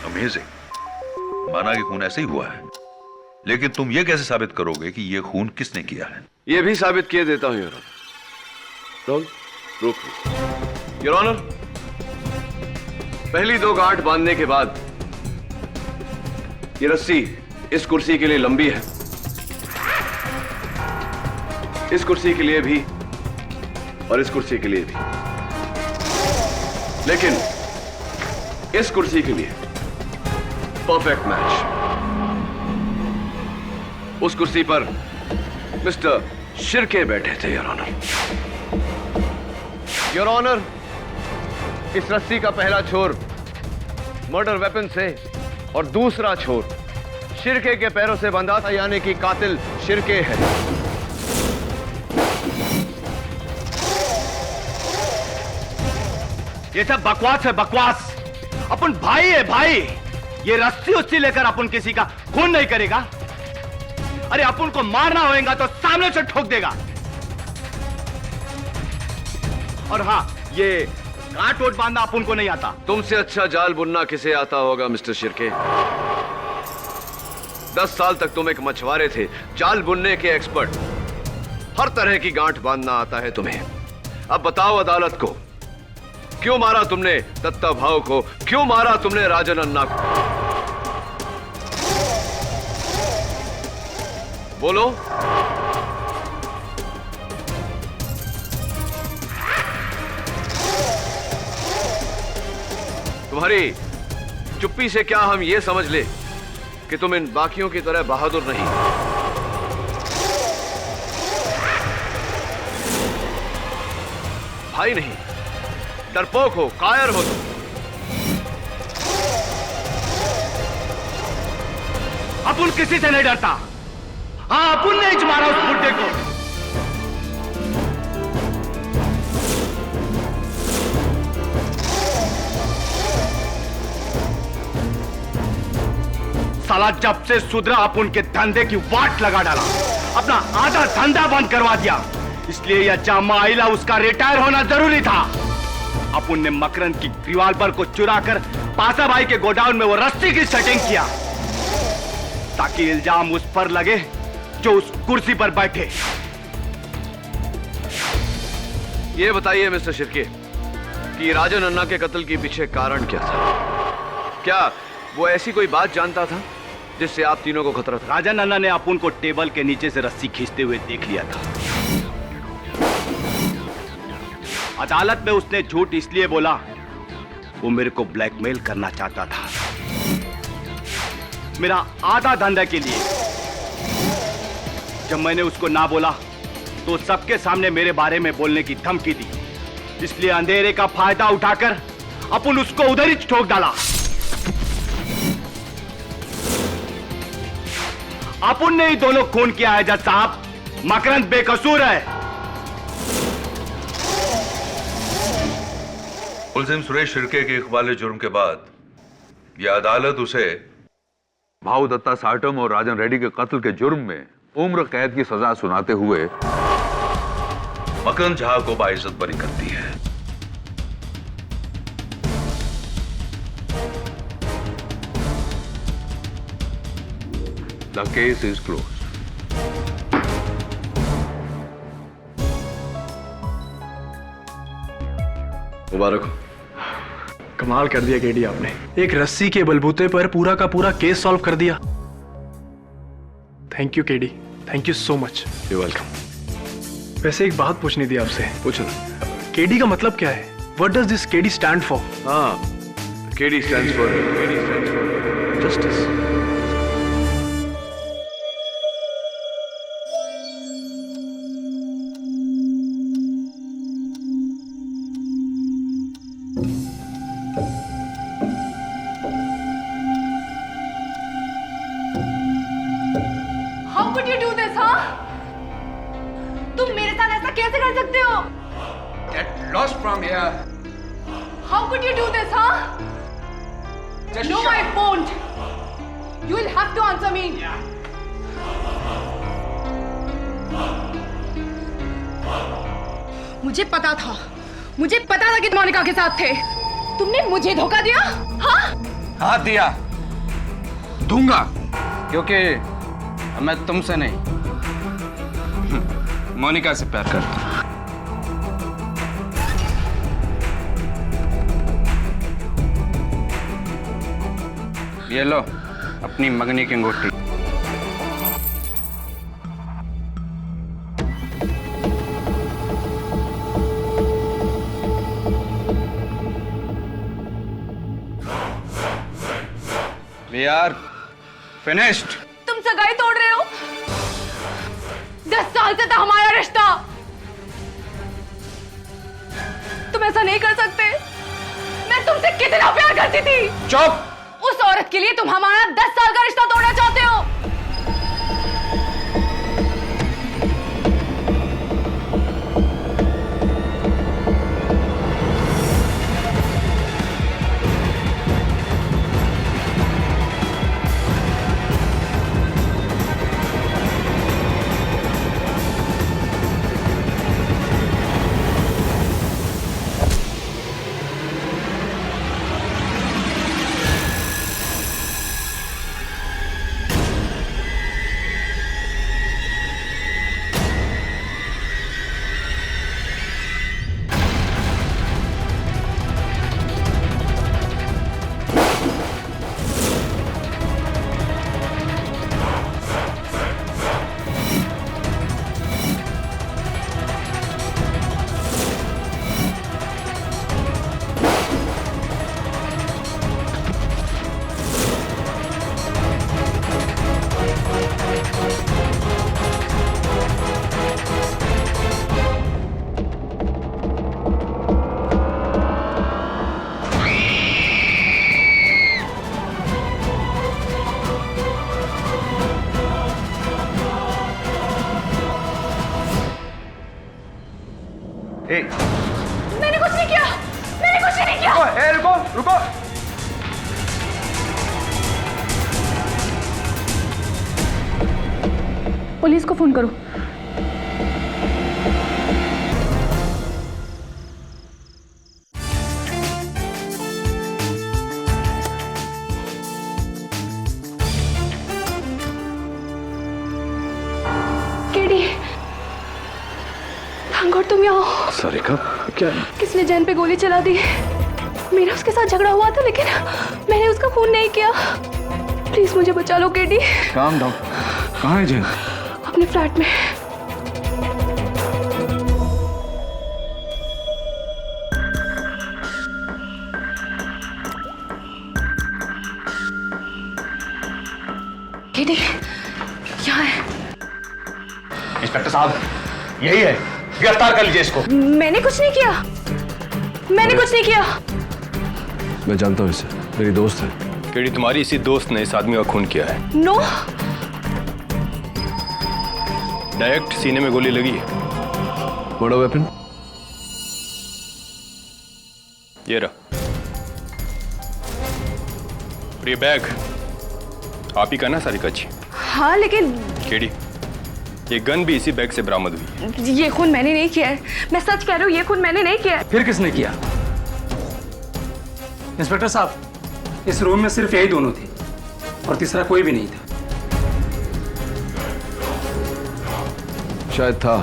[SPEAKER 10] अमेजिंग। माना कि खून ऐसे ही हुआ है, लेकिन तुम ये कैसे साबित करोगे कि यह खून किसने किया है?
[SPEAKER 9] यह भी साबित किए देता हूं योर ऑनर। रोक योर ऑनर, पहली 2 गांठ बांधने के बाद ये रस्सी इस कुर्सी के लिए लंबी है, इस कुर्सी के लिए भी और इस कुर्सी के लिए भी, लेकिन इस कुर्सी के लिए परफेक्ट मैच। उस कुर्सी पर मिस्टर शिर्के बैठे थे योर ऑनर। योर ऑनर, इस रस्सी का पहला छोर मर्डर वेपन से और दूसरा छोर शिर्के के पैरों से बंधा था, यानी कि कातिल शिर्के है।
[SPEAKER 3] ये सब बकवास है, बकवास। अपन भाई है भाई। ये रस्सी उस्सी लेकर अपन किसी का खून नहीं करेगा। अरे अपन को मारना होगा तो सामने से ठोक देगा। और हाँ, ये गांठ वोट बांधना अपन को नहीं आता।
[SPEAKER 9] तुमसे अच्छा जाल बुनना किसे आता होगा मिस्टर शिर्के? 10 साल तक तुम एक मछुआरे थे, जाल बुनने के एक्सपर्ट। हर तरह की गांठ बांधना आता है तुम्हें। अब बताओ अदालत को, क्यों मारा तुमने दत्ता भाव को? क्यों मारा तुमने राजन अन्ना को? बोलो। तुम्हारी चुप्पी से क्या हम ये समझ ले कि तुम इन बाकियों की तरह बहादुर नहीं? भाई नहीं, डरपोक हो, कायर हो तुम।
[SPEAKER 3] अपुन किसी से नहीं डरता। हाँ, अपुन ने ही मारा उस बुड्ढे को। साला जब से सुधरा अपुन के धंधे की वाट लगा डाला, अपना आधा धंधा बंद करवा दिया। इसलिए यह जामा आइला उसका रिटायर होना जरूरी था। अपुन ने मकरंद की रिवॉल्वर को चुराकर पासा भाई के गोडाउन में वो रस्सी की सेटिंग किया ताकि इल्जाम उस पर लगे जो उस कुर्सी पर बैठे।
[SPEAKER 9] ये बताइए मिस्टर शिर्के कि राजन अन्ना के कत्ल के पीछे कारण क्या था? क्या वो ऐसी कोई बात जानता था जिससे आप तीनों को खतरा था?
[SPEAKER 3] राजन अन्ना ने अपुन को टेबल के नीचे से रस्सी खींचते हुए देख लिया था। अदालत में उसने झूठ इसलिए बोला, वो मेरे को ब्लैकमेल करना चाहता था, मेरा आधा धंधा के लिए। जब मैंने उसको ना बोला तो सबके सामने मेरे बारे में बोलने की धमकी दी। इसलिए अंधेरे का फायदा उठाकर अपुन उसको उधर ही ठोक डाला। अपुन ने ही दोनों खून किया है जज साहब। मकरंद बेकसूर है।
[SPEAKER 10] मुलजिम सुरेश शिर्के के इकबाल जुर्म के बाद यह अदालत उसे भाऊ दत्ता साटम और राजन रेड्डी के कत्ल के जुर्म में उम्र कैद की सजा सुनाते हुए मकरंद झा को बाइज्जत बरी करती है। The case is closed.
[SPEAKER 9] मुबारक हो।
[SPEAKER 6] कमाल कर दिया केडी आपने। एक रस्सी के बलबूते पर पूरा का पूरा केस सॉल्व कर दिया। Thank you KD, thank you so much.
[SPEAKER 9] You welcome.
[SPEAKER 6] वैसे एक बात पूछनी थी आपसे।
[SPEAKER 9] पूछो।
[SPEAKER 6] केडी का मतलब क्या है? What does this KD stand for?
[SPEAKER 9] हाँ, KD stands for justice.
[SPEAKER 11] How could you do this, huh? तुम मेरे साथ ऐसा कैसे कर सकते हो?
[SPEAKER 3] Get lost from here.
[SPEAKER 11] How could you do this, huh? No, I won't. You will have to answer me. मुझे पता था कि तुम मोनिका के साथ थे। तुमने मुझे धोखा दिया, हाँ?
[SPEAKER 3] हाँ दिया, दूंगा, क्योंकि मैं तुमसे नहीं मोनिका से प्यार करता हूं। ये लो अपनी मंगनी की अंगूठी। We are finished.
[SPEAKER 11] तुम सगाई तोड़ रहे हो? 10 साल से था हमारा रिश्ता। तुम ऐसा नहीं कर सकते। मैं तुमसे कितना प्यार करती थी।
[SPEAKER 3] चुप।
[SPEAKER 11] उस औरत के लिए तुम हमारा 10 साल का रिश्ता तोड़ना चाहते हो। मैंने कुछ नहीं किया, मैंने कुछ नहीं किया।
[SPEAKER 3] रुको रुको।
[SPEAKER 11] पुलिस को फोन करो।
[SPEAKER 8] गॉड तुम यहाँ हो।
[SPEAKER 13] सारिका क्या?
[SPEAKER 8] किसने जैन पे गोली चला दी? मेरा उसके साथ झगड़ा हुआ था लेकिन मैंने उसका खून नहीं किया। प्लीज मुझे बचा लो केडी।
[SPEAKER 13] Calm down. कहाँ है जैन?
[SPEAKER 8] अपने फ्लैट में। केडी यहाँ है।
[SPEAKER 3] इंस्पेक्टर साहब यही है, गिरफ्तार कर लीजिए इसको।
[SPEAKER 8] मैंने कुछ नहीं किया, मैंने कुछ नहीं किया।
[SPEAKER 4] मैं जानता हूँ इसे, मेरी दोस्त है।
[SPEAKER 6] केडी तुम्हारी इसी दोस्त ने इस आदमी का खून किया है।
[SPEAKER 8] नो।
[SPEAKER 6] डायरेक्ट सीने में गोली लगी है।
[SPEAKER 4] बड़ा वेपन?
[SPEAKER 6] ये रहा। और ये बैग आप ही का ना सारिका जी?
[SPEAKER 8] हाँ लेकिन
[SPEAKER 6] केडी ये गन भी इसी बैग से बरामद हुई है।
[SPEAKER 8] ये खून मैंने नहीं किया है, मैं सच कह रहा हूँ, ये खून मैंने नहीं किया है।
[SPEAKER 3] फिर किसने किया? इंस्पेक्टर साहब इस रूम में सिर्फ यही दोनों थे और तीसरा कोई भी नहीं था।
[SPEAKER 4] शायद था।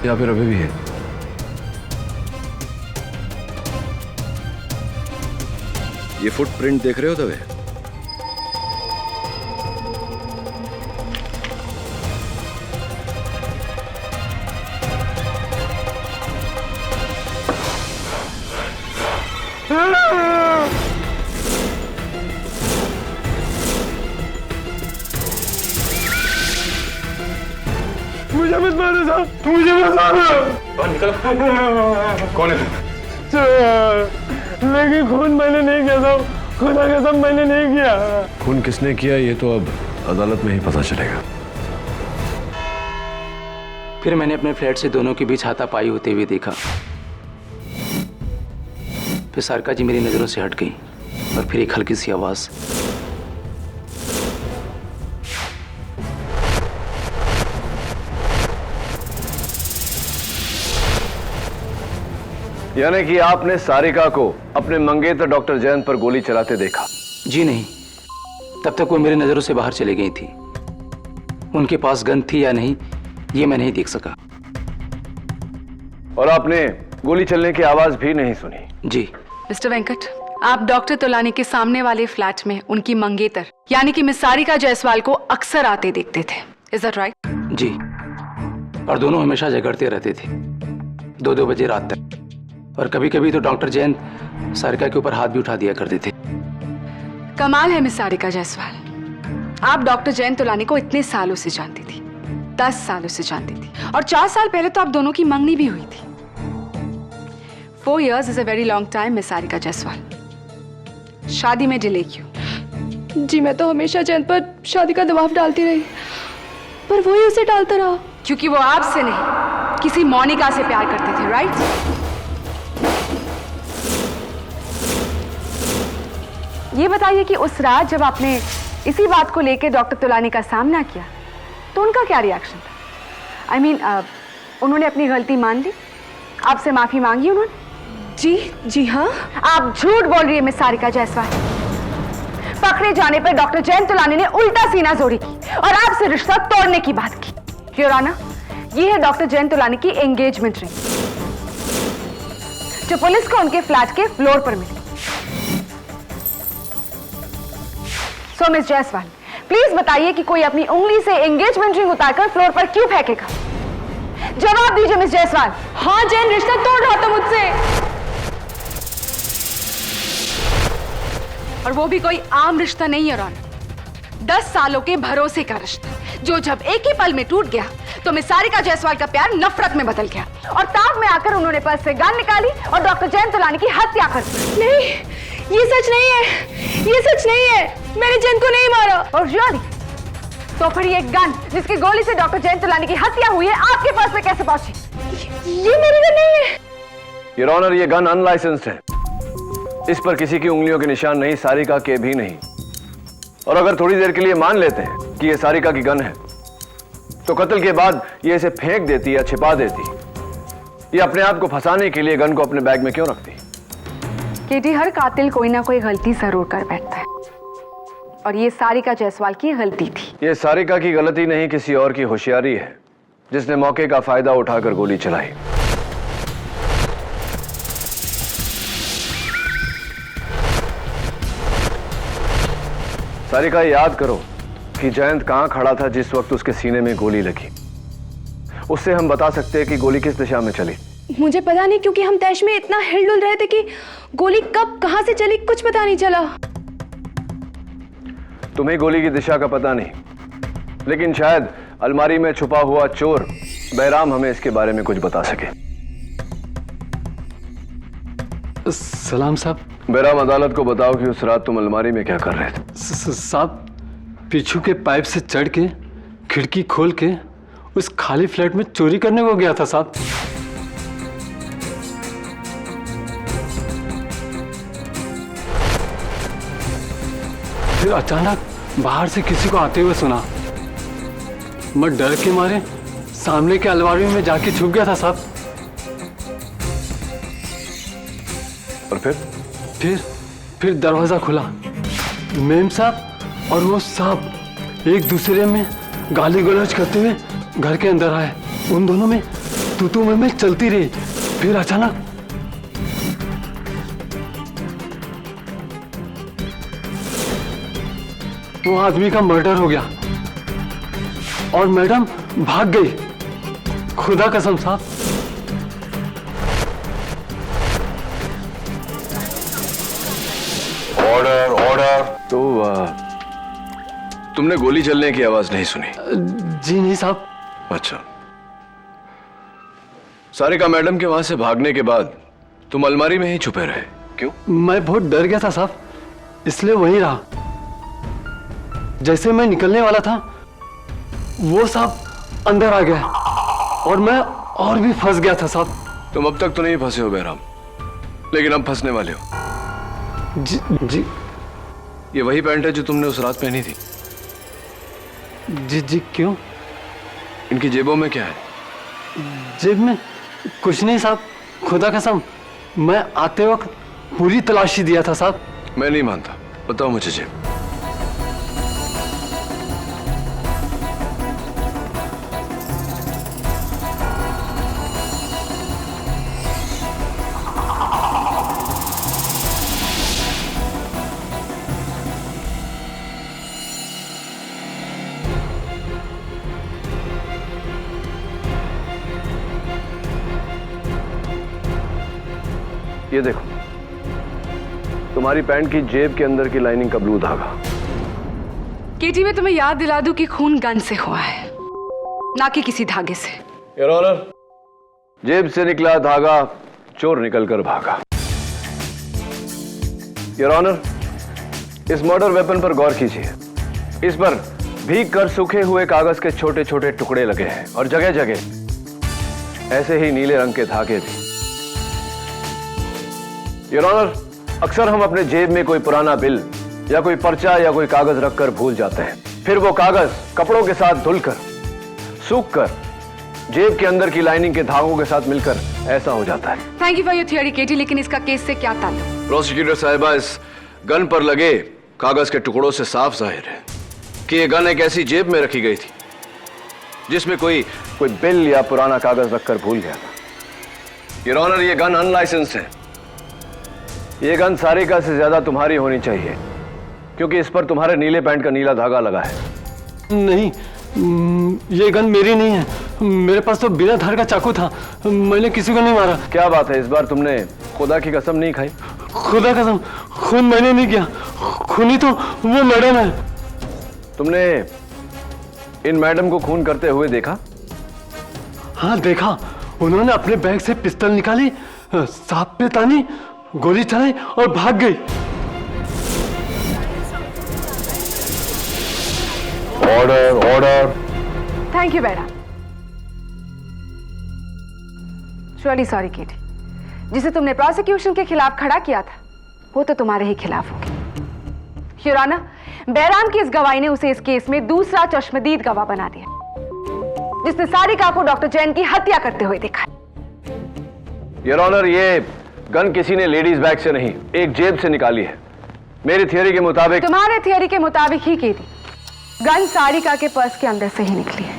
[SPEAKER 4] या फिर अभी भी है।
[SPEAKER 9] ये फुटप्रिंट देख रहे हो तवे?
[SPEAKER 3] मुझे मत मारो साहब, मुझे मत मारो। निकल। कौन है तू? लेकिन खून मैंने नहीं किया साहब, खुदा कसम मैंने नहीं किया।
[SPEAKER 4] खून किसने किया ये तो अब अदालत में ही पता चलेगा।
[SPEAKER 3] फिर मैंने अपने फ्लैट से दोनों के बीच हाथापाई होते हुए देखा। फिर सारिका जी मेरी नजरों से हट गई और फिर एक हल्की सी आवाज।
[SPEAKER 9] यानी कि आपने सारिका को अपने मंगेतर डॉक्टर जैन पर गोली चलाते देखा?
[SPEAKER 3] जी नहीं, तब तक वो मेरी नजरों से बाहर चली गई थी। उनके पास गन थी या नहीं ये मैं नहीं देख सका।
[SPEAKER 9] और आपने गोली चलने की आवाज भी नहीं सुनी?
[SPEAKER 3] जी।
[SPEAKER 11] मिस्टर वेंकट, आप डॉक्टर तोलानी के सामने वाले फ्लैट में उनकी मंगेतर यानी कि मिस सारिका जायसवाल को अक्सर आते देखते थे। Is that right?
[SPEAKER 3] जी। और दोनों हमेशा झगड़ते रहते थे 2-2 बजे रात तक। और कभी कभी तो डॉक्टर जैन सारिका के ऊपर हाथ भी उठा दिया करते थे।
[SPEAKER 11] कमाल है मिस सारिका जायसवाल, आप डॉक्टर जैन तोलानी को इतने सालों से जानती थी, 10 सालों से जानती थी। और 4 साल पहले तो आप दोनों की मंगनी भी हुई थी। 4 years is a very long time miss Sarika Jaiswal. शादी में डिले क्यों?
[SPEAKER 8] जी मैं तो हमेशा जैन पर शादी का दबाव डालती रही, पर वही उसे डालता रहा।
[SPEAKER 11] क्योंकि वो आपसे नहीं किसी मोनिका से प्यार करते थे, राइट? ये बताइए कि उस रात जब आपने इसी बात को लेकर डॉक्टर तोलानी का सामना किया तो उनका क्या रिएक्शन था? I mean, उन्होंने अपनी गलती मान ली, आपसे माफी मांगी उन्होंने?
[SPEAKER 8] जी हाँ।
[SPEAKER 11] आप झूठ बोल रही है मिस सारिका जायसवाल। पकड़े जाने पर डॉक्टर जैन तोलानी ने उल्टा सीना जोड़ी की और आपसे रिश्ता तोड़ने की बात की। योर ऑनर, ये है डॉक्टर जैन तोलानी की एंगेजमेंट रिंग जो पुलिस को उनके फ्लैट के फ्लोर पर मिली। सो मिस जायसवाल, प्लीज बताइए कि कोई अपनी उंगली से एंगेजमेंट रिंग उतारकर फ्लोर पर क्यों फेंकेगा? जवाब दीजिए मिस जायसवाल।
[SPEAKER 8] हाँ, जैन रिश्ता तोड़ रहा था मुझसे,
[SPEAKER 11] और वो भी कोई आम रिश्ता नहीं है रौनक, 10 सालों के भरोसे का रिश्ता जो जब एक ही पल में टूट गया तो मिस सारिका जायसवाल का प्यार नफरत में बदल गया और ताक में आकर उन्होंने पर्स से गन निकाली और डॉक्टर जैन तोलानी की हत्या कर दी।
[SPEAKER 8] नहीं, ये सच नहीं है, ये सच नहीं है, मैंने जैन को नहीं मारा।
[SPEAKER 11] और तो फिर ये गन जिसकी गोली से डॉक्टर जयंत तोलानी की हत्या हुई है आपके पास में कैसे पहुंची? ये मेरी गन नहीं है।
[SPEAKER 9] योर ऑनर, ये गन अनलाइसेंस्ड है। इस पर किसी की उंगलियों के निशान नहीं, सारिका के भी नहीं। और अगर थोड़ी देर के लिए मान लेते हैं कि ये सारिका की गन है, तो कत्ल के बाद ये इसे फेंक देती या छिपा देती। ये अपने आप को फंसाने के लिए गन को अपने बैग में क्यों रखती?
[SPEAKER 11] केटी, हर कातिल कोई ना कोई गलती जरूर कर बैठता है, और ये सारिका जायसवाल की गलती थी।
[SPEAKER 9] ये सारिका की गलती नहीं, किसी और की होशियारी है, जिसने मौके का फायदा उठाकर गोली चलाई। सारिका, याद करो कि जयंत कहां खड़ा था जिस वक्त उसके सीने में गोली लगी। उससे हम बता सकते हैं कि गोली किस दिशा में चली।
[SPEAKER 8] मुझे पता नहीं, क्योंकि हम तैश में इतना हिलडुल रहे थे कि गोली कब कहां से चली कुछ पता नहीं चला।
[SPEAKER 9] तुम्हें गोली की दिशा का पता नहीं, लेकिन शायद अलमारी में छुपा हुआ चोर बैराम हमें इसके बारे में कुछ बता सके।
[SPEAKER 14] सलाम साहब।
[SPEAKER 9] बैराम, अदालत को बताओ कि उस रात तुम अलमारी में क्या कर रहे थे?
[SPEAKER 14] साहब, पीछू के पाइप से चढ़ के खिड़की खोल के उस खाली फ्लैट में चोरी करने को गया था साहब। फिर अचानक बाहर से किसी को आते हुए सुना। मैं डर के मारे सामने के अलमारी में जाके छुप गया था साहब।
[SPEAKER 9] और
[SPEAKER 14] फिर दरवाजा खुला। मेम साहब और वो साहब एक दूसरे में गाली गलौज करते हुए घर के अंदर आए। उन दोनों में तू में चलती रही। फिर अचानक वो आदमी का मर्डर हो गया और मैडम भाग गई। खुदा कसम साहब।
[SPEAKER 9] Order order. तो तुमने गोली चलने की आवाज नहीं सुनी?
[SPEAKER 14] जी नहीं साहब।
[SPEAKER 9] अच्छा, सारिका मैडम के वहां से भागने के बाद तुम अलमारी में ही छुपे रहे, क्यों?
[SPEAKER 14] मैं बहुत डर गया था साहब, इसलिए वहीं रहा। जैसे मैं निकलने वाला था वो साहब अंदर आ गया और मैं और भी फंस गया था साहब।
[SPEAKER 9] तुम अब तक तो नहीं फंसे हो बैराम, लेकिन अब फंसने वाले हो।
[SPEAKER 14] जी।
[SPEAKER 9] ये वही पैंट है जो तुमने उस रात पहनी थी?
[SPEAKER 14] जी क्यों?
[SPEAKER 9] इनकी जेबों में क्या है?
[SPEAKER 14] जेब में कुछ नहीं साहब, खुदा कसम मैं आते वक्त पूरी तलाशी दिया था साहब।
[SPEAKER 9] मैं नहीं मानता, बताओ मुझे जेब। ये देखो, तुम्हारी पैंट की जेब के अंदर की लाइनिंग का ब्लू धागा।
[SPEAKER 11] केटी, मैं तुम्हें याद दिला दूं कि खून गन से हुआ है, ना कि किसी धागे से।
[SPEAKER 9] योर ऑनर, जेब से निकला धागा चोर निकलकर भागा। योर ऑनर, इस मर्डर वेपन पर गौर कीजिए। इस पर भीग कर सूखे हुए कागज के छोटे छोटे टुकड़े लगे हैं और जगह जगह ऐसे ही नीले रंग के धागे भी। योर ऑनर, अक्सर हम अपने जेब में कोई पुराना बिल या कोई पर्चा या कोई कागज रखकर भूल जाते हैं। फिर वो कागज कपड़ों के साथ धुलकर, सूखकर जेब के अंदर की लाइनिंग के धागों के साथ मिलकर ऐसा हो जाता है।
[SPEAKER 11] Thank you for your theory KT, लेकिन इसका केस से क्या ताल्लुक?
[SPEAKER 9] प्रोसिक्यूटर साहिबा, इस गन पर लगे कागज के टुकड़ों से साफ जाहिर है कि यह गन एक ऐसी जेब में रखी गई थी जिसमें कोई बिल या पुराना कागज रखकर भूल गया था। योर ऑनर, ये गन अनलाइसेंस्ड है। ये गन सारिका से ज्यादा तुम्हारी होनी चाहिए, क्योंकि इस पर तुम्हारे नीले पैंट का नीला धागा लगा है।
[SPEAKER 14] नहीं, ये गन मेरी नहीं है। मेरे पास तो बिना धार का चाकू था, मैंने किसी को नहीं मारा।
[SPEAKER 9] क्या बात है, इस बार तुमने खुदा की कसम नहीं खाई?
[SPEAKER 14] खुदा कसम, खून मैंने नहीं किया, खूनी तो वो मैडम है।
[SPEAKER 9] तुमने इन मैडम को खून करते हुए देखा?
[SPEAKER 14] हाँ देखा, उन्होंने अपने बैग से पिस्तौल निकाली, सांप पे तानी, गोली चलाई और भाग गई।
[SPEAKER 10] Order order.
[SPEAKER 11] थैंक यू बेड़ा। रियली सॉरी केटी, जिसे तुमने प्रोसिक्यूशन के खिलाफ खड़ा किया था वो तो तुम्हारे ही खिलाफ होगी। योर ऑनर, बैराम की इस गवाही ने उसे इस केस में दूसरा चश्मदीद गवाह बना दिया, जिसने सारिका को डॉक्टर जैन की हत्या करते हुए देखा।
[SPEAKER 9] योर ऑनर, ये गन किसी ने लेडीज बैग से नहीं, एक जेब से निकाली है। मेरी थियोरी के मुताबिक।
[SPEAKER 11] तुम्हारे थियोरी के मुताबिक ही केटी, गन सारिका के पर्स के अंदर से ही निकली है,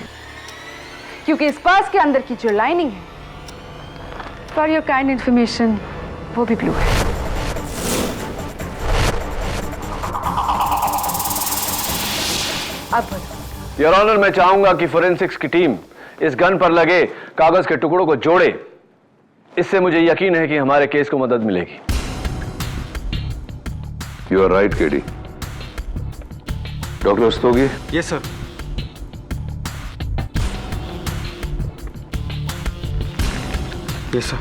[SPEAKER 11] क्योंकि इस पर्स के अंदर की जो लाइनिंग है, फॉर योर काइंड इंफॉर्मेशन, वो भी ब्लू है। अब
[SPEAKER 9] योर ऑनर, मैं चाहूंगा कि फोरेंसिक्स की टीम इस गन पर लगे कागज के टुकड़ों को जोड़े। इससे मुझे यकीन है कि हमारे केस को मदद मिलेगी।
[SPEAKER 4] You are right KD. Doctor Rastogi?
[SPEAKER 1] Yes sir. Yes sir.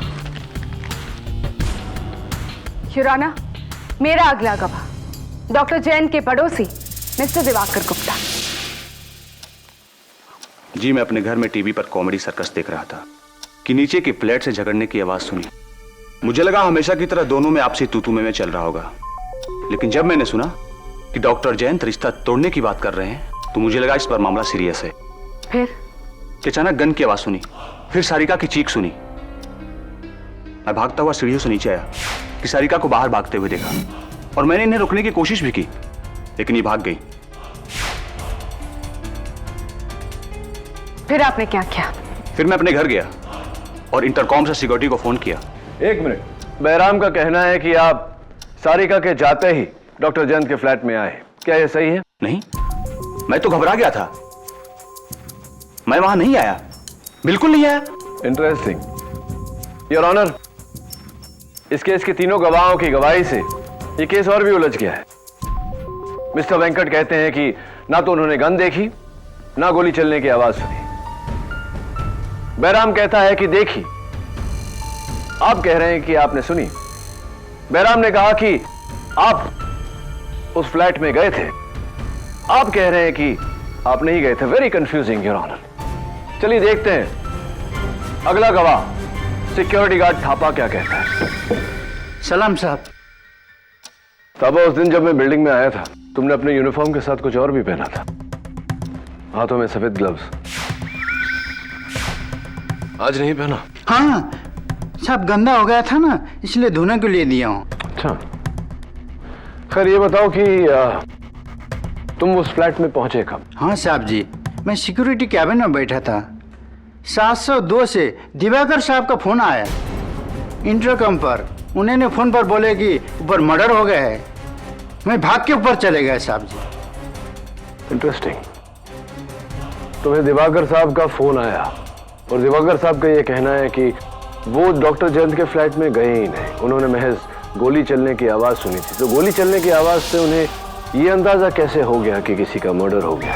[SPEAKER 11] Your honour, मेरा अगला गवाह डॉक्टर जैन के पड़ोसी मिस्टर दिवाकर गुप्ता।
[SPEAKER 13] जी, मैं अपने घर में टीवी पर कॉमेडी सर्कस देख रहा था कि नीचे की फ्लैट से झगड़ने की आवाज सुनी। मुझे लगा हमेशा की तरह दोनों में आपसी तू-तू में चल रहा होगा, लेकिन जब मैंने सुना कि डॉक्टर जैन रिश्ता तोड़ने की बात कर रहे हैं तो मुझे लगा इस पर मामला सीरियस है।
[SPEAKER 11] फिर
[SPEAKER 13] अचानक गन की आवाज सुनी, फिर सारिका की चीख सुनी। मैं भागता हुआ सीढ़ियों से नीचे आया कि सारिका को बाहर भागते हुए देखा, और मैंने इन्हें रोकने की कोशिश भी की, लेकिन ये भाग गई।
[SPEAKER 11] फिर आपने क्या किया?
[SPEAKER 13] फिर मैं अपने घर गया और इंटरकॉम से सिक्योरिटी को फोन किया।
[SPEAKER 9] एक मिनट, बैराम का कहना है कि आप सारिका के जाते ही डॉक्टर जैन के फ्लैट में आए, क्या यह सही है?
[SPEAKER 13] नहीं, मैं तो घबरा गया था, मैं वहां नहीं आया, बिल्कुल नहीं आया।
[SPEAKER 9] इंटरेस्टिंग। योर ऑनर, इस केस के तीनों गवाहों की गवाही से यह केस और भी उलझ गया है। मिस्टर वेंकट कहते हैं कि ना तो उन्होंने गन देखी, ना गोली चलने की आवाज सुनी। बैराम कहता है कि देखी। आप कह रहे हैं कि आपने सुनी। बैराम ने कहा कि आप उस फ्लैट में गए थे, आप कह रहे हैं कि आप नहीं गए थे। Very confusing your honour. चलिए देखते हैं अगला गवाह सिक्योरिटी गार्ड थापा क्या कहता है।
[SPEAKER 15] सलाम साहब।
[SPEAKER 9] थापा, उस दिन जब मैं बिल्डिंग में आया था तुमने अपने यूनिफॉर्म के साथ कुछ और भी पहना था, हाथों में सफेद ग्लव्स। आज नहीं पहना?
[SPEAKER 15] हाँ साहब, गंदा हो गया था ना, इसलिए धोने के लिए दिया हूँ।
[SPEAKER 9] अच्छा, खैर ये बताओ कि तुम उस फ्लैट में पहुंचे कब?
[SPEAKER 15] हाँ साहब जी, मैं सिक्योरिटी कैबिन में बैठा था। 702 से दिवाकर साहब का फोन आया इंटरकम पर। उन्होंने फोन पर बोले कि ऊपर मर्डर हो गया है। मैं भाग के ऊपर चले गए साहब जी।
[SPEAKER 9] इंटरेस्टिंग। तुम्हें दिवाकर साहब का फोन आया और दिवाकर साहब का यह कहना है कि वो डॉक्टर जैन के फ्लैट में गए ही नहीं, उन्होंने महज गोली चलने की आवाज सुनी थी। तो गोली चलने की आवाज से उन्हें यह अंदाजा कैसे हो गया कि किसी का मर्डर हो गया?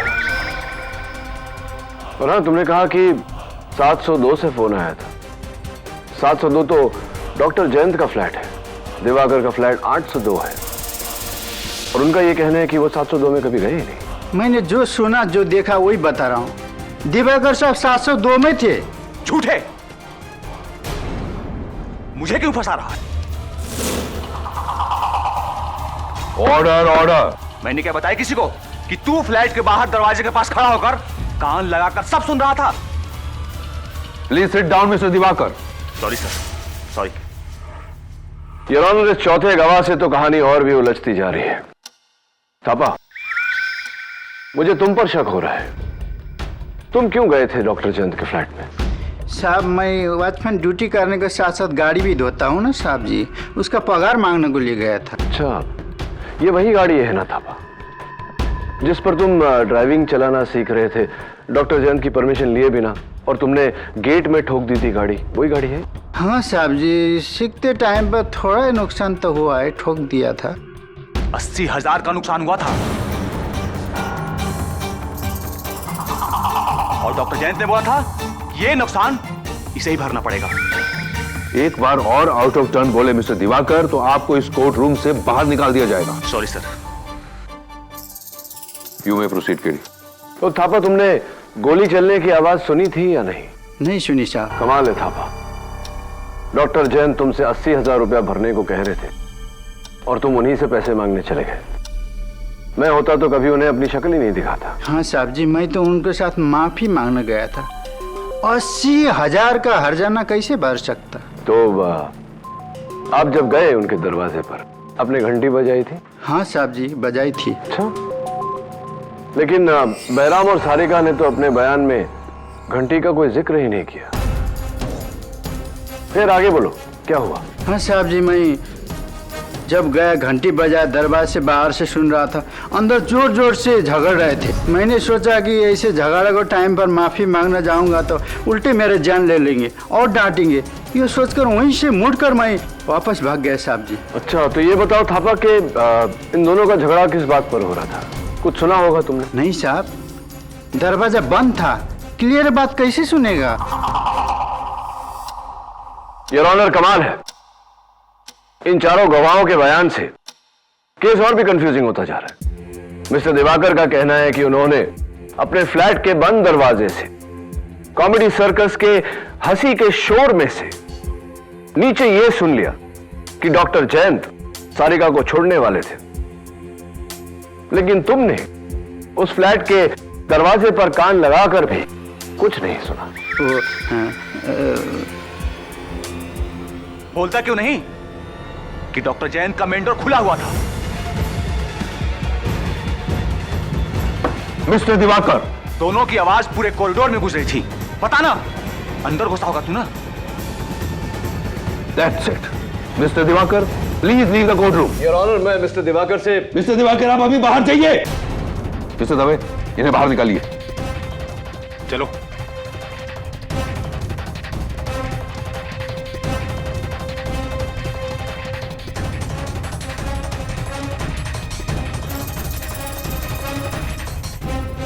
[SPEAKER 9] और हाँ, तुमने कहा कि 702 से फोन आया था। 702 तो डॉक्टर जयंत का फ्लैट है, दिवाकर का फ्लैट 802 है, और उनका यह कहना है कि वो 702 में कभी गए ही नहीं।
[SPEAKER 15] मैंने जो सुना, जो देखा, वही बता रहा हूँ। दिवाकर साहब 702 में थे।
[SPEAKER 13] झूठे, मुझे क्यों फंसा रहा है?
[SPEAKER 10] Order order.
[SPEAKER 13] मैंने क्या बताया किसी को कि तू फ्लैट के बाहर दरवाजे के पास खड़ा होकर कान लगाकर सब सुन रहा था?
[SPEAKER 10] Please sit down mister Diwakar.
[SPEAKER 13] Sorry sir, sorry.
[SPEAKER 9] Your honour, इस चौथे गवाह से तो कहानी और भी उलझती जा रही है। थापा, मुझे तुम पर शक हो रहा है। तुम क्यों गए थे डॉक्टर जयंत के फ्लैट में?
[SPEAKER 15] साहब, मैं वॉचमैन ड्यूटी करने के साथ साथ गाड़ी भी धोता हूँ ना साहब जी, उसका पगार मांगने को लिए गया था।
[SPEAKER 9] अच्छा, ये वही गाड़ी है ना थापा जिस पर तुम ड्राइविंग चलाना सीख रहे थे डॉक्टर जयंत की परमिशन लिए बिना, और तुमने गेट में ठोक दी थी गाड़ी? वही गाड़ी है?
[SPEAKER 15] हाँ साहब जी, सीखते टाइम पर थोड़ा नुकसान तो हुआ है, ठोक दिया था।
[SPEAKER 13] 80,000 का नुकसान हुआ था, और डॉक्टर जयंत ने बोला था ये नुकसान इसे ही भरना पड़ेगा।
[SPEAKER 10] एक बार और आउट ऑफ टर्न बोले मिस्टर दिवाकर तो आपको इस कोर्ट रूम से बाहर निकाल दिया जाएगा।
[SPEAKER 13] Sorry sir.
[SPEAKER 10] You may proceed KD.
[SPEAKER 4] तो थापा, तुमने गोली चलने की आवाज सुनी थी या नहीं?
[SPEAKER 15] नहीं सुनी साहब।
[SPEAKER 4] कमाल है थापा, डॉक्टर जैन तुमसे 80,000 रुपया भरने को कह रहे थे और तुम उन्हीं से पैसे मांगने चले गए। मैं होता तो कभी उन्हें अपनी शक्ल ही नहीं दिखाता।
[SPEAKER 15] हाँ साहब जी, मैं तो उनके साथ माफी मांगने गया था। 80,000 का हर्जाना कैसे भर सकता?
[SPEAKER 4] तो आप जब गए उनके दरवाजे पर अपने घंटी बजाई थी?
[SPEAKER 15] हाँ साहब जी, बजाई थी।
[SPEAKER 4] अच्छा, लेकिन बहराम और सारिका ने तो अपने बयान में घंटी का कोई जिक्र ही नहीं किया। फिर आगे बोलो, क्या हुआ?
[SPEAKER 15] हाँ साहब जी, मैं जब गया घंटी बजाया, दरवाजे से बाहर से सुन रहा था, अंदर जोर जोर से झगड़ रहे थे। मैंने सोचा कि ऐसे झगड़े को टाइम पर माफी मांगना जाऊंगा तो उल्टे मेरे जान ले लेंगे और डांटेंगे। ये सोचकर वहीं से मुड़कर मैं वापस भाग गया साहब जी।
[SPEAKER 4] अच्छा, तो ये बताओ थापा कि इन दोनों का झगड़ा किस बात पर हो रहा था? कुछ सुना होगा तुमने?
[SPEAKER 15] नहीं साहब, दरवाजा बंद था, क्लियर बात कैसे सुनेगा?
[SPEAKER 4] योर ऑनर, कमाल है, इन चारों गवाहों के बयान से केस और भी कंफ्यूजिंग होता जा रहा है। मिस्टर दिवाकर का कहना है कि उन्होंने अपने फ्लैट के बंद दरवाजे से कॉमेडी सर्कस के हंसी के शोर में से नीचे यह सुन लिया कि डॉक्टर जयंत सारिका को छोड़ने वाले थे, लेकिन तुमने उस फ्लैट के दरवाजे पर कान लगाकर भी कुछ नहीं सुना।
[SPEAKER 3] बोलता क्यों नहीं कि डॉक्टर जयंत का मेन डोर खुला हुआ था?
[SPEAKER 4] मिस्टर दिवाकर,
[SPEAKER 3] दोनों की आवाज पूरे कॉरिडोर में गुजरी थी। पता ना अंदर घुसा होगा तू ना।
[SPEAKER 4] That's it. Mister Diwakar, please leave the courtroom. Your honour, मैं मिस्टर दिवाकर से।
[SPEAKER 10] मिस्टर दिवाकर, आप अभी बाहर जाइए। मिस्टर दवे, इन्हें बाहर निकालिए।
[SPEAKER 3] चलो।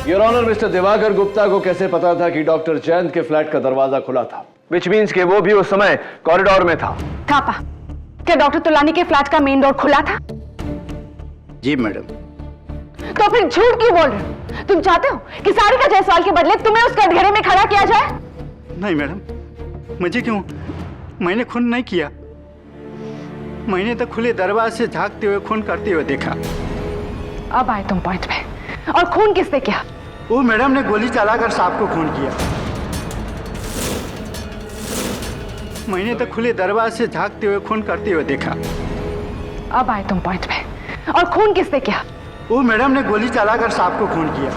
[SPEAKER 4] Your honour, mister Diwakar Gupta को कैसे पता था कि डॉक्टर जयंत के फ्लैट का दरवाजा खुला था? विच मीन्स कि वो भी उस समय कॉरिडोर में था।
[SPEAKER 11] थापा, क्या डॉक्टर तुलानी के फ्लैट का मेन डोर खुला था?
[SPEAKER 15] जी मैडम।
[SPEAKER 11] तो फिर झूठ क्यों बोल रहे हो? तुम चाहते हो कि सारिका जायसवाल के बदले तुम्हें उस कटघरे में खड़ा किया जाए?
[SPEAKER 15] नहीं मैडम, मुझे क्यों? मैंने खून नहीं किया। मैंने तो खुले दरवाजे से झांकते हुए खून करते हुए देखा।
[SPEAKER 11] अब आए तुम पॉइंट पे। और खून किसने किया?
[SPEAKER 15] वो मैडम ने गोली चलाकर सांप को खून किया। मैंने तो खुले दरवाजे से झांकते हुए खून करते हुए देखा।
[SPEAKER 11] अब आए तुम पॉइंट पे। और खून किसने किया?
[SPEAKER 15] वो मैडम ने गोली चलाकर सांप को खून किया।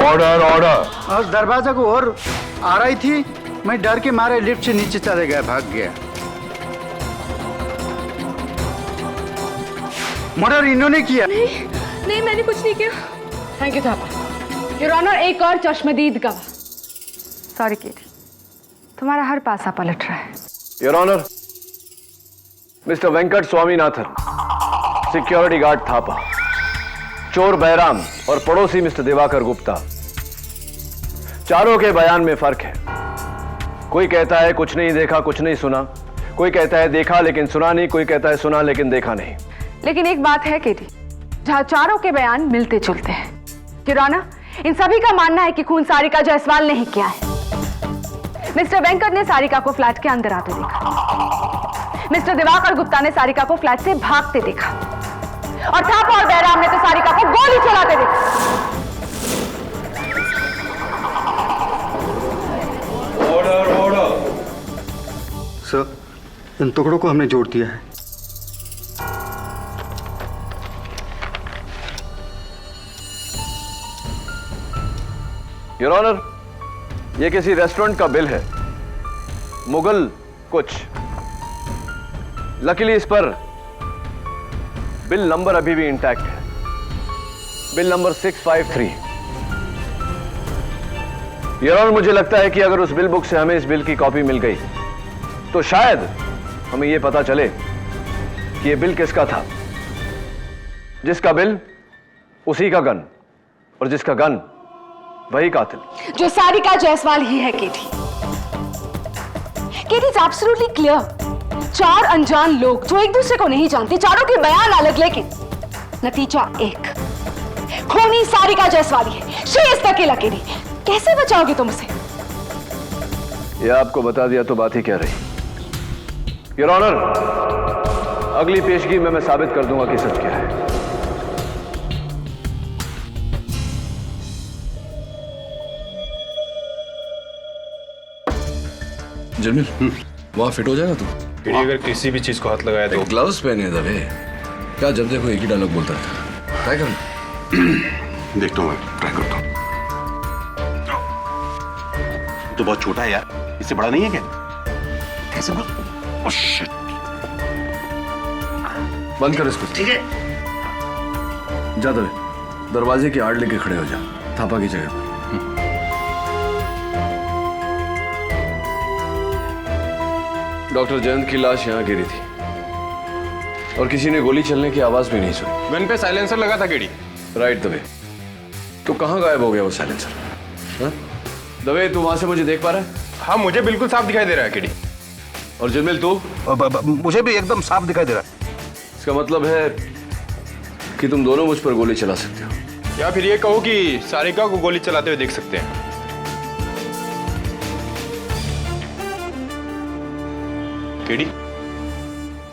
[SPEAKER 4] Order, order.
[SPEAKER 15] और दरवाजा को और आ रही थी, मैं डर के मारे लिफ्ट से नीचे चले गया, भाग गया। मर्डर इन्होंने किया।
[SPEAKER 8] नहीं, मैंने कुछ नहीं किया।
[SPEAKER 11] Thank you Thapa. Your honour, एक और चश्मदीद गवाह। सॉरी केटी, तुम्हारा हर पासा पलट रहा है।
[SPEAKER 4] Your honour, mister Venkat Swaminathan, security guard Thapa, चोर बहराम और पड़ोसी मिस्टर दिवाकर गुप्ता, चारों के बयान में फर्क है। कोई कहता है कुछ नहीं देखा, कुछ नहीं सुना। कोई कहता है देखा लेकिन सुना नहीं। कोई कहता है सुना लेकिन देखा नहीं।
[SPEAKER 11] लेकिन एक बात है केटी, जहां चारों के बयान मिलते जुलते हैं। योर ऑनर, इन सभी का मानना है कि खून सारिका जायसवाल ने ही किया है। मिस्टर वेंकट ने सारिका को फ्लैट के अंदर आते देखा। मिस्टर दिवाकर गुप्ता ने सारिका को फ्लैट से भागते देखा। और थापा और बहराम ने तो सारिका को गोली चलाते देखा।
[SPEAKER 1] Order, order. सर, इन टुकड़ों को हमने जोड़ दिया है।
[SPEAKER 4] योर ऑनर, ये किसी रेस्टोरेंट का बिल है, मुगल कुछ। लकीली इस पर बिल नंबर अभी भी इंटैक्ट है, बिल नंबर 653। योर ऑनर, मुझे लगता है कि अगर उस बिल बुक से हमें इस बिल की कॉपी मिल गई तो शायद हमें यह पता चले कि यह बिल किसका था। जिसका बिल उसी का गन, और जिसका गन वही कातिल,
[SPEAKER 11] जो सारिका जायसवाल ही है। केटी, केटी इज एब्सोल्युटली क्लियर। चार अनजान लोग जो एक दूसरे को नहीं जानते, चारों के बयान अलग, लेकिन नतीजा एक। खूनी सारिका जायसवाली है, she is the killer KD. कैसे बचाओगे तुम उसे?
[SPEAKER 9] ये आपको बता दिया तो बात ही क्या रही। योर ऑनर, अगली पेशगी में मैं साबित कर दूंगा कि सच क्या है।
[SPEAKER 16] जमील, वहां फिट हो जाएगा तू?
[SPEAKER 6] केडी अगर किसी भी चीज को हाथ लगाया तो
[SPEAKER 16] ग्लव्स पहने दबे। क्या जब देखो एक ही डायलॉग बोलता था। ट्राई कर।
[SPEAKER 13] देखता हूँ, ट्राई करता हूँ। तो बहुत छोटा है यार, इससे बड़ा नहीं है क्या? कैसे बोल? Oh shit.
[SPEAKER 16] बंद कर इसको।
[SPEAKER 13] ठीक है।
[SPEAKER 16] जा दबे, दरवाजे की आड़ लेके खड़े हो जा, थापा की जगह पर।
[SPEAKER 9] डॉक्टर जयंत की लाश यहाँ गिरी थी और किसी ने गोली चलने की आवाज भी नहीं सुनी।
[SPEAKER 6] गन पे साइलेंसर लगा था केडी।
[SPEAKER 9] राइट दबे। तो कहाँ गायब हो गया वो साइलेंसर? हाँ? दबे, तू वहां से मुझे देख पा रहा है?
[SPEAKER 6] हाँ, मुझे बिल्कुल साफ दिखाई दे रहा है केडी।
[SPEAKER 9] और जमील तू?
[SPEAKER 13] मुझे भी एकदम साफ दिखाई दे रहा है।
[SPEAKER 9] इसका मतलब है कि तुम दोनों मुझ पर गोली चला सकते हो,
[SPEAKER 6] या फिर ये कहो कि सारिका को गोली चलाते हुए देख सकते हैं। केडी,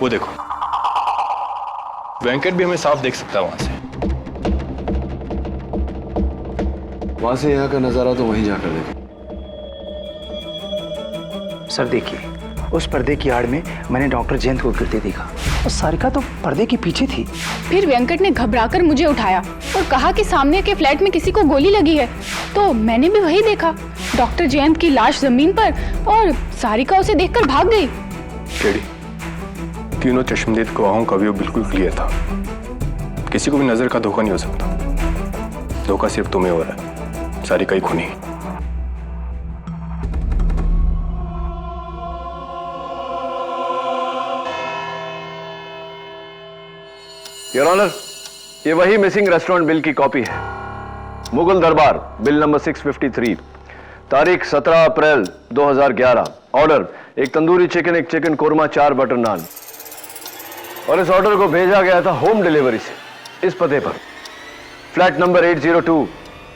[SPEAKER 6] वो देखो, वेंकट भी हमें साफ देख सकता है वहां से।
[SPEAKER 9] वहां से यहाँ का नजारा तो वहीं जाकर देखो।
[SPEAKER 15] सर देखिए, उस पर्दे की आड़ में मैंने डॉक्टर जयंत को गिरते देखा और सारिका तो पर्दे के पीछे थी।
[SPEAKER 11] फिर वेंकट ने घबराकर मुझे उठाया और कहा कि सामने के फ्लैट में किसी को गोली लगी है। तो मैंने भी वही देखा, डॉक्टर जयंत की लाश जमीन पर और सारिका उसे देखकर भाग गई।
[SPEAKER 6] केडी, तीनों चश्मदीद गवाहों का व्यू बिल्कुल क्लियर था। किसी को भी नजर का धोखा नहीं हो सकता। धोखा सिर्फ तुम्हें हो रहा है, सारिका ही खूनी।
[SPEAKER 9] योर ऑनर, ये वही मिसिंग रेस्टोरेंट बिल की कॉपी है। मुगल दरबार, बिल नंबर 653, तारीख 17 अप्रैल 2011। ऑर्डर, एक तंदूरी चिकन, एक चिकन कोरमा, 4 बटर नान। और इस ऑर्डर को भेजा गया था होम डिलीवरी से इस पते पर, flat number 802,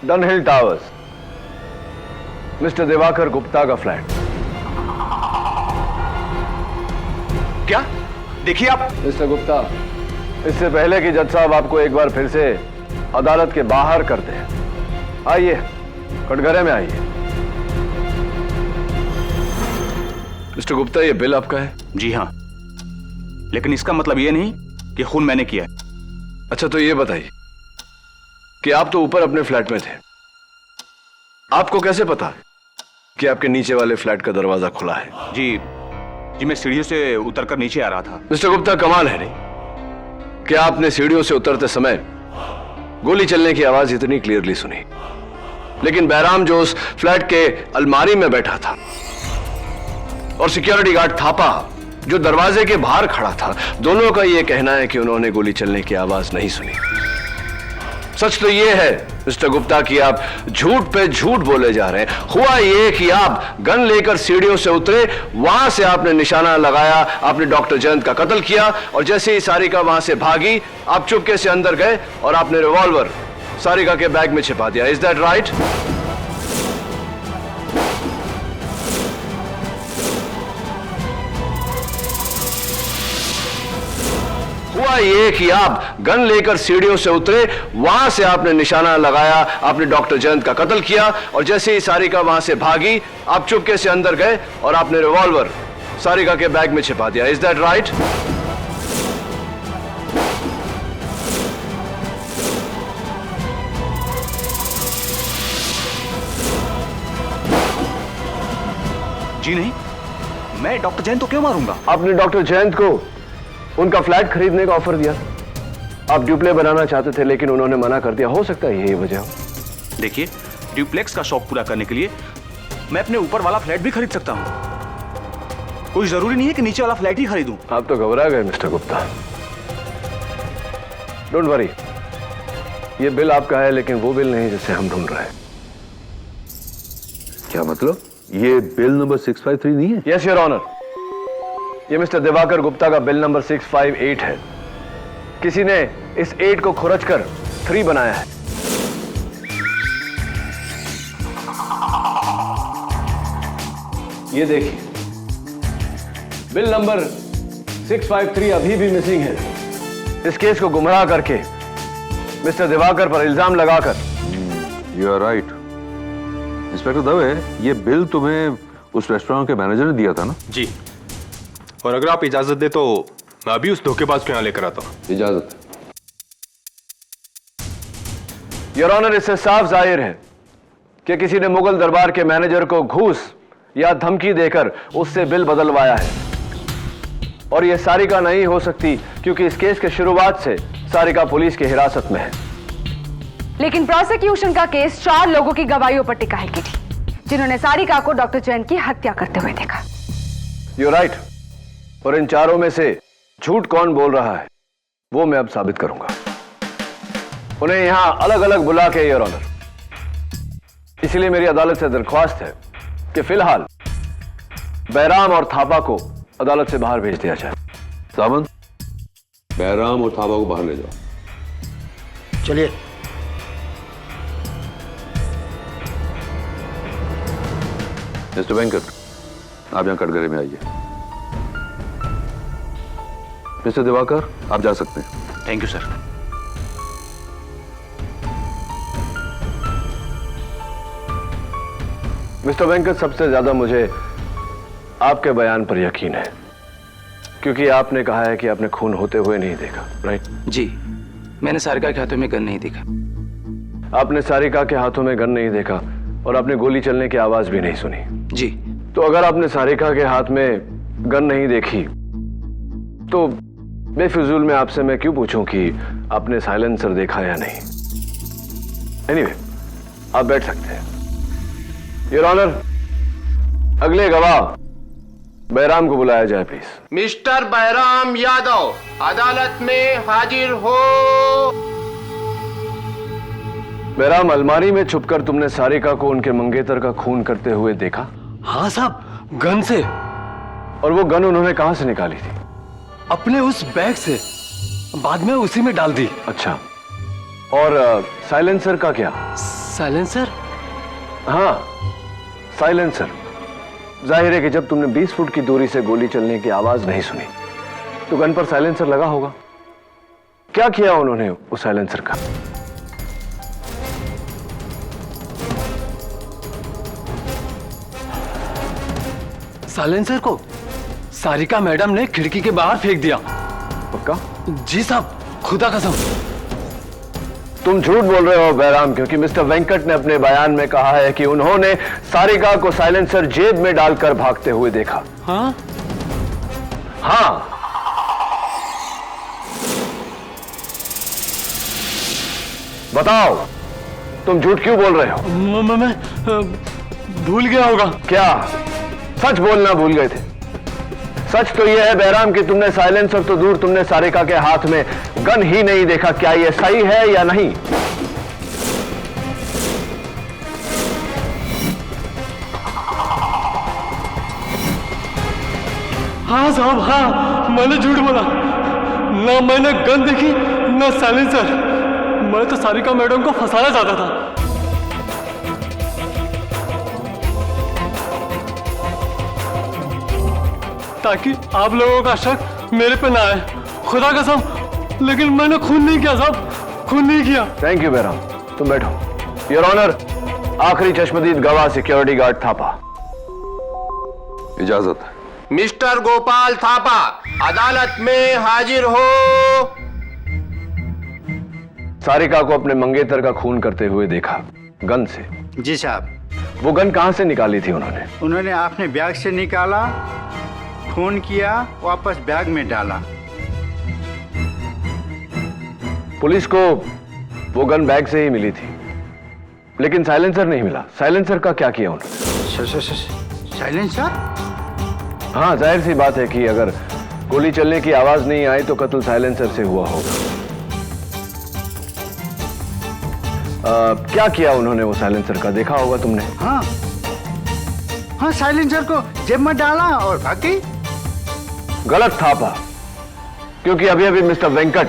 [SPEAKER 9] Dunhill towers, mister Diwakar Gupta का फ्लैट।
[SPEAKER 13] क्या? देखिए आप।
[SPEAKER 9] मिस्टर गुप्ता, इससे पहले कि जज साहब आपको एक बार फिर से अदालत के बाहर करते हैं, आइए कटघरे में आइए। मिस्टर गुप्ता, ये बिल आपका है?
[SPEAKER 13] जी हाँ, लेकिन इसका मतलब ये नहीं कि खून मैंने किया है।
[SPEAKER 9] अच्छा, तो ये बताइए कि आप तो ऊपर अपने फ्लैट में थे, आपको कैसे पता कि आपके नीचे वाले फ्लैट का दरवाजा खुला है?
[SPEAKER 13] जी मैं सीढ़ियों से उतरकर नीचे आ रहा था।
[SPEAKER 9] मिस्टर गुप्ता, कमाल है नहीं कि आपने सीढ़ियों से उतरते समय गोली चलने की आवाज इतनी क्लियरली सुनी, लेकिन बैराम जो उस फ्लैट के अलमारी में बैठा था और सिक्योरिटी गार्ड थापा जो दरवाजे के बाहर खड़ा था, दोनों का यह कहना है कि उन्होंने गोली चलने की आवाज नहीं सुनी। सच तो यह है मिस्टर गुप्ता कि आप झूठ पे झूठ बोले जा रहे हैं। हुआ यह कि आप गन लेकर सीढ़ियों से उतरे, वहां से आपने निशाना लगाया, आपने डॉक्टर जयंत का कत्ल किया और जैसे ही सारिका वहां से भागी, आप चुपके से अंदर गए और आपने रिवॉल्वर सारिका के बैग में छिपा दिया। Is that right? हुआ यह कि आप गन लेकर सीढ़ियों से उतरे, वहां से आपने निशाना लगाया, आपने डॉक्टर जयंत का कत्ल किया और जैसे ही सारिका वहां से भागी, आप चुपके से अंदर गए और आपने रिवॉल्वर सारिका के बैग में छिपा दिया। Is that right?
[SPEAKER 13] जी नहीं, मैं डॉक्टर जयंत को क्यों मारूंगा?
[SPEAKER 9] आपने डॉक्टर जयंत को उनका फ्लैट खरीदने का ऑफर दिया, आप ड्यूप्ले बनाना चाहते थे लेकिन उन्होंने मना कर दिया। हो सकता है यही वजह हो।
[SPEAKER 13] देखिए, ड्यूप्लेक्स का शौक पूरा करने के लिए मैं अपने ऊपर वाला फ्लैट भी खरीद सकता हूं। कोई जरूरी नहीं है कि नीचे वाला फ्लैट ही खरीदूं।
[SPEAKER 9] आप तो घबरा गए मिस्टर गुप्ता। डोंट वरी, ये बिल आपका है लेकिन वो बिल नहीं जिसे हम ढूंढ रहे हैं।
[SPEAKER 10] क्या मतलब? ये बिल नंबर 653 नहीं है?
[SPEAKER 9] यस योर ऑनर, ये मिस्टर दिवाकर गुप्ता का बिल नंबर 658 है। किसी ने इस 8 को खुरच कर 3 बनाया है। ये देखिए, बिल नंबर 653 अभी भी मिसिंग है। इस केस को गुमराह करके मिस्टर दिवाकर पर इल्जाम लगाकर।
[SPEAKER 10] You are right inspector Dave, ये बिल तुम्हें उस रेस्टोरेंट के मैनेजर ने दिया था ना?
[SPEAKER 6] जी, और अगर आप इजाजत दे तो मैं अभी उस धोखेबाज को यहां लेकर आता हूं।
[SPEAKER 10] इजाजत।
[SPEAKER 9] योर ऑनर, इससे साफ जाहिर है कि किसी ने मुगल दरबार के मैनेजर को घूस या धमकी देकर उससे बिल बदलवाया है, और यह सारिका नहीं हो सकती क्योंकि इस केस के शुरुआत से सारिका पुलिस की हिरासत में है।
[SPEAKER 11] लेकिन प्रोसिक्यूशन का केस 4 लोगों की गवाहियों पर टिका है किटी, जिन्होंने सारिका को डॉक्टर जैन की हत्या करते हुए देखा।
[SPEAKER 9] यू राइट, और इन 4 में से झूठ कौन बोल रहा है वो मैं अब साबित करूंगा। उन्हें यहां अलग अलग बुला के, योर ऑनर, इसलिए मेरी अदालत से दरख्वास्त है कि फिलहाल बैराम और थापा को अदालत से बाहर भेज दिया जाए।
[SPEAKER 10] सामंत, बैराम और थापा को बाहर ले जाओ।
[SPEAKER 2] चलिए।
[SPEAKER 10] मिस्टर वेंकट, आप यहां कटघरे में आइए। मिस्टर दिवाकर, आप जा सकते हैं।
[SPEAKER 13] Thank you sir.
[SPEAKER 9] Mister Venkat, सबसे ज्यादा मुझे आपके बयान पर यकीन है, क्योंकि आपने कहा है कि आपने खून होते हुए नहीं देखा, राइट?
[SPEAKER 17] जी, मैंने सारिका के हाथों में गन नहीं देखा।
[SPEAKER 9] आपने सारिका के हाथों में गन नहीं देखा और आपने गोली चलने की आवाज भी नहीं सुनी।
[SPEAKER 17] जी।
[SPEAKER 9] तो अगर आपने सारिका के हाथ में गन नहीं देखी तो बेफिजूल में आपसे मैं क्यों पूछूं कि आपने साइलेंसर देखा या नहीं? एनीवे, आप बैठ सकते हैं। योर ऑनर, अगले गवाह बैराम को बुलाया जाए प्लीज।
[SPEAKER 18] मिस्टर बैराम यादव अदालत में हाजिर हो।
[SPEAKER 9] बैराम, अलमारी में छुपकर तुमने सारिका को उनके मंगेतर का खून करते हुए देखा?
[SPEAKER 14] हाँ साहब, गन से।
[SPEAKER 9] और वो गन उन्होंने कहां से निकाली थी?
[SPEAKER 14] अपने उस बैग से, बाद में उसी में डाल दी।
[SPEAKER 9] अच्छा, और साइलेंसर का क्या?
[SPEAKER 14] साइलेंसर?
[SPEAKER 9] हाँ, साइलेंसर। जाहिर है कि जब तुमने 20 फुट की दूरी से गोली चलने की आवाज नहीं सुनी तो गन पर साइलेंसर लगा होगा। क्या किया उन्होंने उस साइलेंसर का?
[SPEAKER 14] साइलेंसर को सारिका मैडम ने खिड़की के बाहर फेंक दिया।
[SPEAKER 9] पक्का?
[SPEAKER 14] जी साहब, खुदा कसम।
[SPEAKER 9] तुम झूठ बोल रहे हो बैराम, क्योंकि मिस्टर वेंकट ने अपने बयान में कहा है कि उन्होंने सारिका को साइलेंसर जेब में डालकर भागते हुए देखा।
[SPEAKER 14] हाँ?
[SPEAKER 9] हाँ। बताओ, तुम झूठ क्यों बोल रहे हो?
[SPEAKER 14] मैं भूल गया होगा।
[SPEAKER 9] क्या सच बोलना भूल गए थे? सच तो यह है बैराम कि तुमने साइलेंसर तो दूर, तुमने सारिका के हाथ में गन ही नहीं देखा। क्या यह सही है या नहीं?
[SPEAKER 14] हाँ साहब, हाँ, मैंने झूठ बोला। ना मैंने गन देखी, ना साइलेंसर। मैं तो सारिका मैडम को फंसाना चाहता था। ताकि आप लोगों का शक मेरे पे ना आए। खुदा कसम, लेकिन मैंने खून नहीं किया साहब, खून नहीं किया।
[SPEAKER 9] थैंक यू बैराम, तुम बैठो। योर ऑनर, आखिरी चश्मदीद गवाह सिक्योरिटी गार्ड थापा।
[SPEAKER 10] इजाजत।
[SPEAKER 18] मिस्टर गोपाल थापा अदालत में हाजिर हो।
[SPEAKER 9] सारिका को अपने मंगेतर का खून करते हुए देखा, गन से।
[SPEAKER 15] जी साहब।
[SPEAKER 9] वो गन कहां से निकाली थी उन्होंने?
[SPEAKER 15] उन्होंने अपने बैग से निकाला, खून किया, वापस बैग में डाला।
[SPEAKER 9] पुलिस को वो गन बैग से ही मिली थी, लेकिन साइलेंसर नहीं मिला। साइलेंसर का क्या किया उन्होंने?
[SPEAKER 15] साइलेंसर?
[SPEAKER 9] हाँ, जाहिर सी बात है कि अगर गोली चलने की आवाज नहीं आई तो कत्ल साइलेंसर से हुआ होगा। क्या किया उन्होंने वो साइलेंसर का? देखा होगा तुमने।
[SPEAKER 15] हाँ हाँ, साइलेंसर को जेब में डाला और भाग गई।
[SPEAKER 13] गलत थापा, क्योंकि अभी अभी मिस्टर वेंकट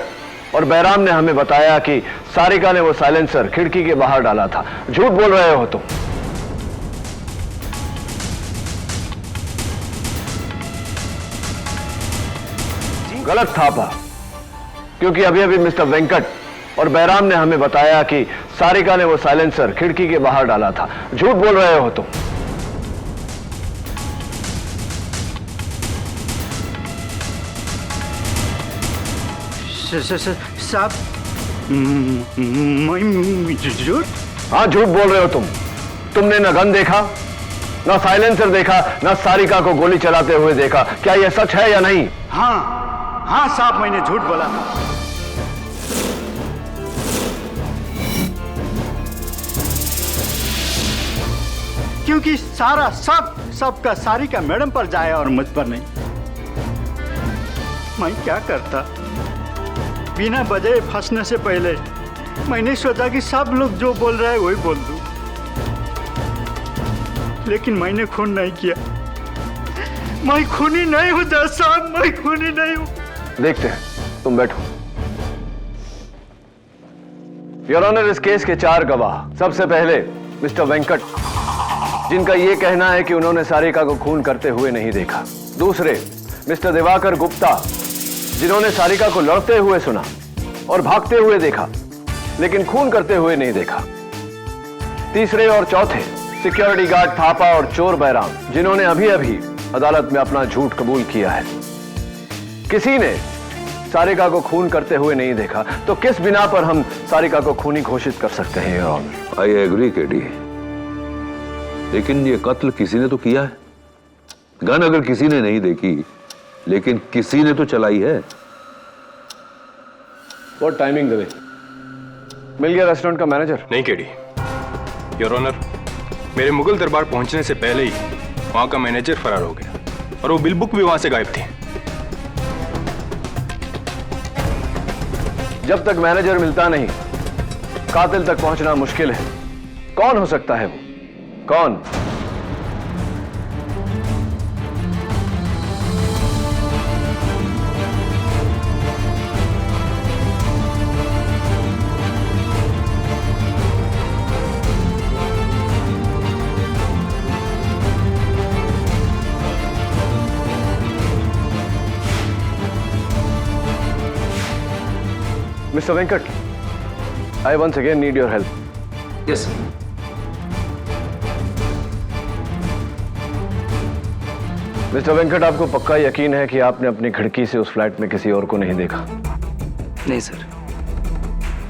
[SPEAKER 13] और बैराम ने हमें बताया कि सारिका ने वो साइलेंसर खिड़की के बाहर डाला था। झूठ बोल रहे हो तुम। गलत थापा, क्योंकि अभी अभी मिस्टर वेंकट और बैराम ने हमें बताया कि सारिका ने वो साइलेंसर खिड़की के बाहर डाला था। झूठ बोल रहे हो तुम।
[SPEAKER 15] साहब, झूठ?
[SPEAKER 13] हाँ, झूठ बोल रहे हो तुम। तुमने न गन देखा, न साइलेंसर देखा, न सारिका को गोली चलाते हुए देखा। क्या यह सच है या नहीं?
[SPEAKER 15] हाँ साहब, मैंने झूठ बोला। क्योंकि सारा सबका सारिका मैडम पर जाए और मुझ पर नहीं। मैं क्या करता, बिना वजह फंसने से पहले मैंने सोचा कि सब लोग जो बोल रहे हैं वही बोल दूं, लेकिन मैंने खून नहीं किया। मैं खूनी नहीं हूं जज साहब, मैं खूनी नहीं हूं।
[SPEAKER 13] देखते हैं, तुम बैठो। योर ऑनर, इस केस के 4 गवाह। सबसे पहले मिस्टर वेंकट, जिनका यह कहना है कि उन्होंने सारिका को खून करते हुए नहीं देखा। दूसरे मिस्टर दिवाकर गुप्ता, जिन्होंने सारिका को लड़ते हुए सुना और भागते हुए देखा, लेकिन खून करते हुए नहीं देखा। तीसरे और चौथे सिक्योरिटी गार्ड थापा और चोर बैराम, जिन्होंने अभी अभी अदालत में अपना झूठ कबूल किया है। किसी ने सारिका को खून करते हुए नहीं देखा, तो किस बिना पर हम सारिका को खूनी घोषित कर सकते हैं, your honour?
[SPEAKER 10] I agree KD, लेकिन ये कत्ल किसी ने तो किया है। गन अगर किसी ने नहीं देखी, लेकिन किसी ने तो चलाई है।
[SPEAKER 13] What timing Dave? मिल गया रेस्टोरेंट का मैनेजर?
[SPEAKER 6] नहीं केडी, योर ऑनर, मेरे मुगल दरबार पहुंचने से पहले ही वहां का मैनेजर फरार हो गया और वो बिल बुक भी वहां से गायब थी।
[SPEAKER 13] जब तक मैनेजर मिलता नहीं, कातिल तक पहुंचना मुश्किल है। कौन हो सकता है वो? कौन? Mr. Venkat, I once again need your help.
[SPEAKER 17] Yes.
[SPEAKER 13] Mister Venkat, आपको पक्का यकीन है कि आपने अपनी खिड़की से उस फ्लैट में किसी और को नहीं देखा?
[SPEAKER 17] नहीं सर।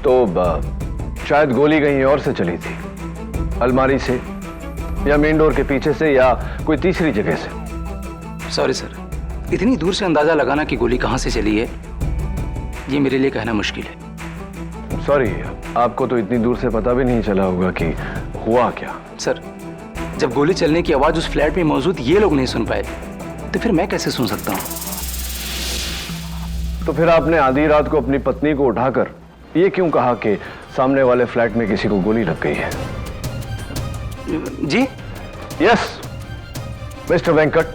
[SPEAKER 13] तो शायद गोली कहीं और से चली थी, अलमारी से या मेन डोर के पीछे से या कोई तीसरी जगह से।
[SPEAKER 17] सॉरी सर, इतनी दूर से अंदाजा लगाना कि गोली कहां से चली है, ये मेरे लिए कहना मुश्किल है।
[SPEAKER 13] सॉरी, आपको तो इतनी दूर से पता भी नहीं चला होगा कि हुआ क्या।
[SPEAKER 17] सर, जब गोली चलने की आवाज उस फ्लैट में मौजूद ये लोग नहीं सुन पाए, तो फिर मैं कैसे सुन सकता हूं?
[SPEAKER 13] तो फिर आपने आधी रात को अपनी पत्नी को उठाकर ये क्यों कहा कि सामने वाले फ्लैट में किसी को गोली लग गई है?
[SPEAKER 17] जी?
[SPEAKER 13] यस मिस्टर वेंकट,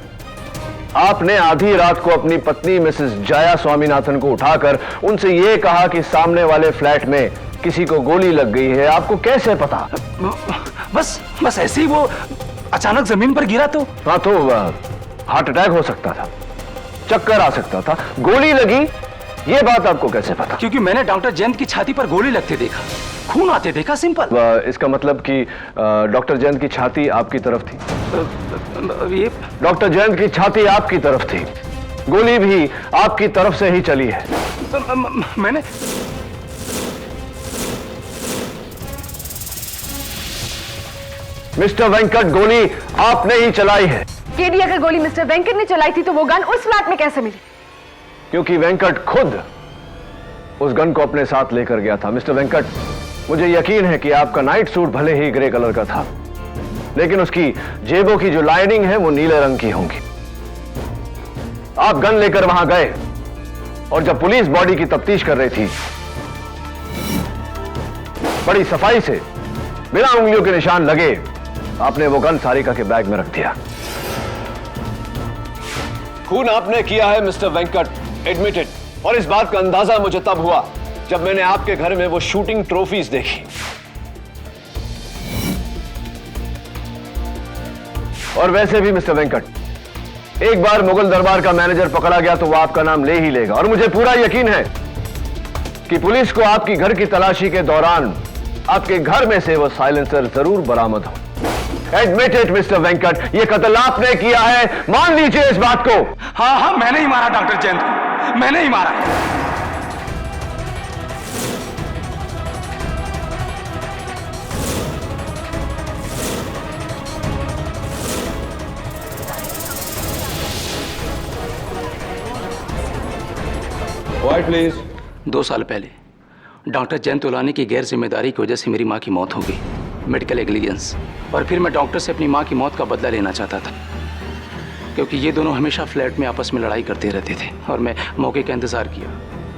[SPEAKER 13] आपने आधी रात को अपनी पत्नी मिसेस जया स्वामीनाथन को उठाकर उनसे यह कहा कि सामने वाले फ्लैट में किसी को गोली लग गई है। आपको कैसे पता?
[SPEAKER 17] बस ऐसे ही वो अचानक जमीन पर गिरा तो।
[SPEAKER 13] हाँ, तो हार्ट अटैक हो सकता था, चक्कर आ सकता था, गोली लगी, ये बात आपको कैसे पता?
[SPEAKER 17] क्योंकि मैंने डॉक्टर जयंत की छाती पर गोली लगते देखा, खून आते देखा, सिंपल।
[SPEAKER 13] इसका मतलब कि डॉक्टर जयंत की छाती आपकी तरफ थी?
[SPEAKER 17] ये
[SPEAKER 13] डॉक्टर जयंत की छाती आपकी तरफ थी, गोली भी आपकी तरफ से ही चली है।
[SPEAKER 17] मैंने
[SPEAKER 13] मिस्टर वेंकट, गोली आपने ही चलाई है।
[SPEAKER 11] केडी, अगर गोली मिस्टर वेंकट ने चलाई थी तो वो गन उस फ्लैट में कैसे मिली?
[SPEAKER 13] क्योंकि वेंकट खुद उस गन को अपने साथ लेकर गया था। मिस्टर वेंकट, मुझे यकीन है कि आपका नाइट सूट भले ही ग्रे कलर का था, लेकिन उसकी जेबों की जो लाइनिंग है वो नीले रंग की होंगी। आप गन लेकर वहां गए और जब पुलिस बॉडी की तफ्तीश कर रही थी, बड़ी सफाई से बिना उंगलियों के निशान लगे आपने वो गन सारिका के बैग में रख दिया।
[SPEAKER 9] खून आपने किया है मिस्टर वेंकट, एडमिटेड। और इस बात का अंदाजा मुझे तब हुआ जब मैंने आपके घर में वो शूटिंग ट्रॉफीज देखी। और वैसे भी मिस्टर वेंकट, एक बार मुगल दरबार का मैनेजर पकड़ा गया तो वो आपका नाम ले ही लेगा। और मुझे पूरा यकीन है कि पुलिस को आपकी घर की तलाशी के दौरान आपके घर में से वो साइलेंसर जरूर बरामद हो। एडमिटेड मिस्टर वेंकट, ये कत्ल आपने किया है, मान लीजिए इस बात को।
[SPEAKER 17] हाँ हाँ, मैंने ही मारा डॉक्टर जयंत को, मैंने ही मारा।
[SPEAKER 9] Quiet, please.
[SPEAKER 17] 2 साल पहले डॉक्टर जयंत तोलानी की गैर जिम्मेदारी की वजह से मेरी माँ की मौत हो गई, मेडिकल नेग्लिजेंस। और फिर मैं डॉक्टर से अपनी माँ की मौत का बदला लेना चाहता था, क्योंकि ये दोनों हमेशा फ्लैट में आपस में लड़ाई करते रहते थे और मैं मौके का इंतजार किया।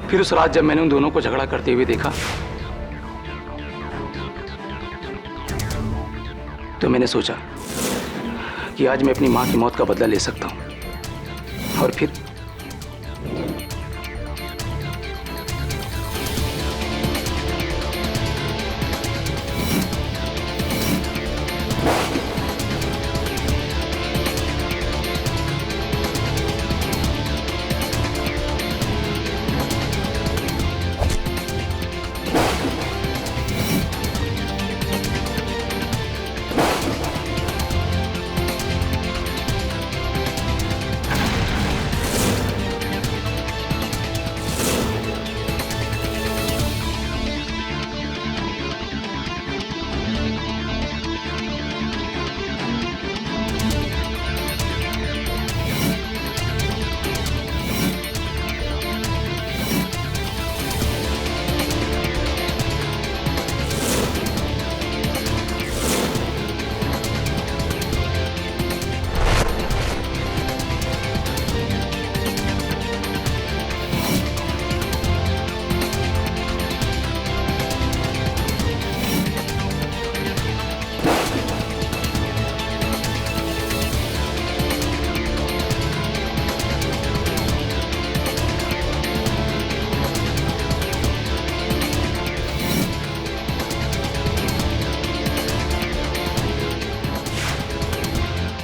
[SPEAKER 17] फिर उस रात जब मैंने उन दोनों को झगड़ा करते हुए देखा तो मैंने सोचा कि आज मैं अपनी माँ की मौत का बदला ले सकता हूँ। और फिर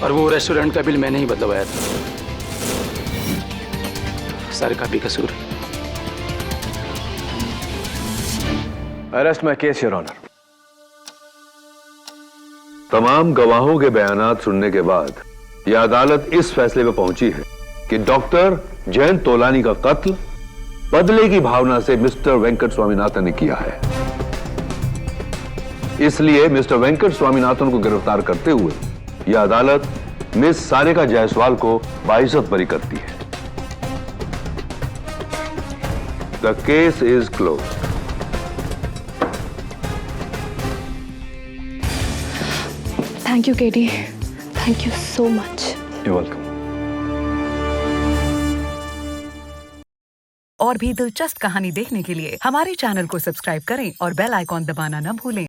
[SPEAKER 17] और वो रेस्टोरेंट का बिल मैंने ही बदलवाया था। सारे का भी कसूर।
[SPEAKER 9] Arrest my case your honour.
[SPEAKER 10] तमाम गवाहों के बयानात सुनने के बाद यह अदालत इस फैसले पर पहुंची है कि डॉक्टर जयंत तोलानी का कत्ल बदले की भावना से मिस्टर वेंकट स्वामीनाथन ने किया है। इसलिए मिस्टर वेंकट स्वामीनाथन को गिरफ्तार करते हुए यह अदालत मिस सारिका जायसवाल को बाइज्जत बरी करती है। The case is close.
[SPEAKER 19] Thank you KD, thank you so much.
[SPEAKER 9] You welcome.
[SPEAKER 20] और भी दिलचस्प कहानी देखने के लिए हमारे चैनल को सब्सक्राइब करें और बेल आइकॉन दबाना न भूलें।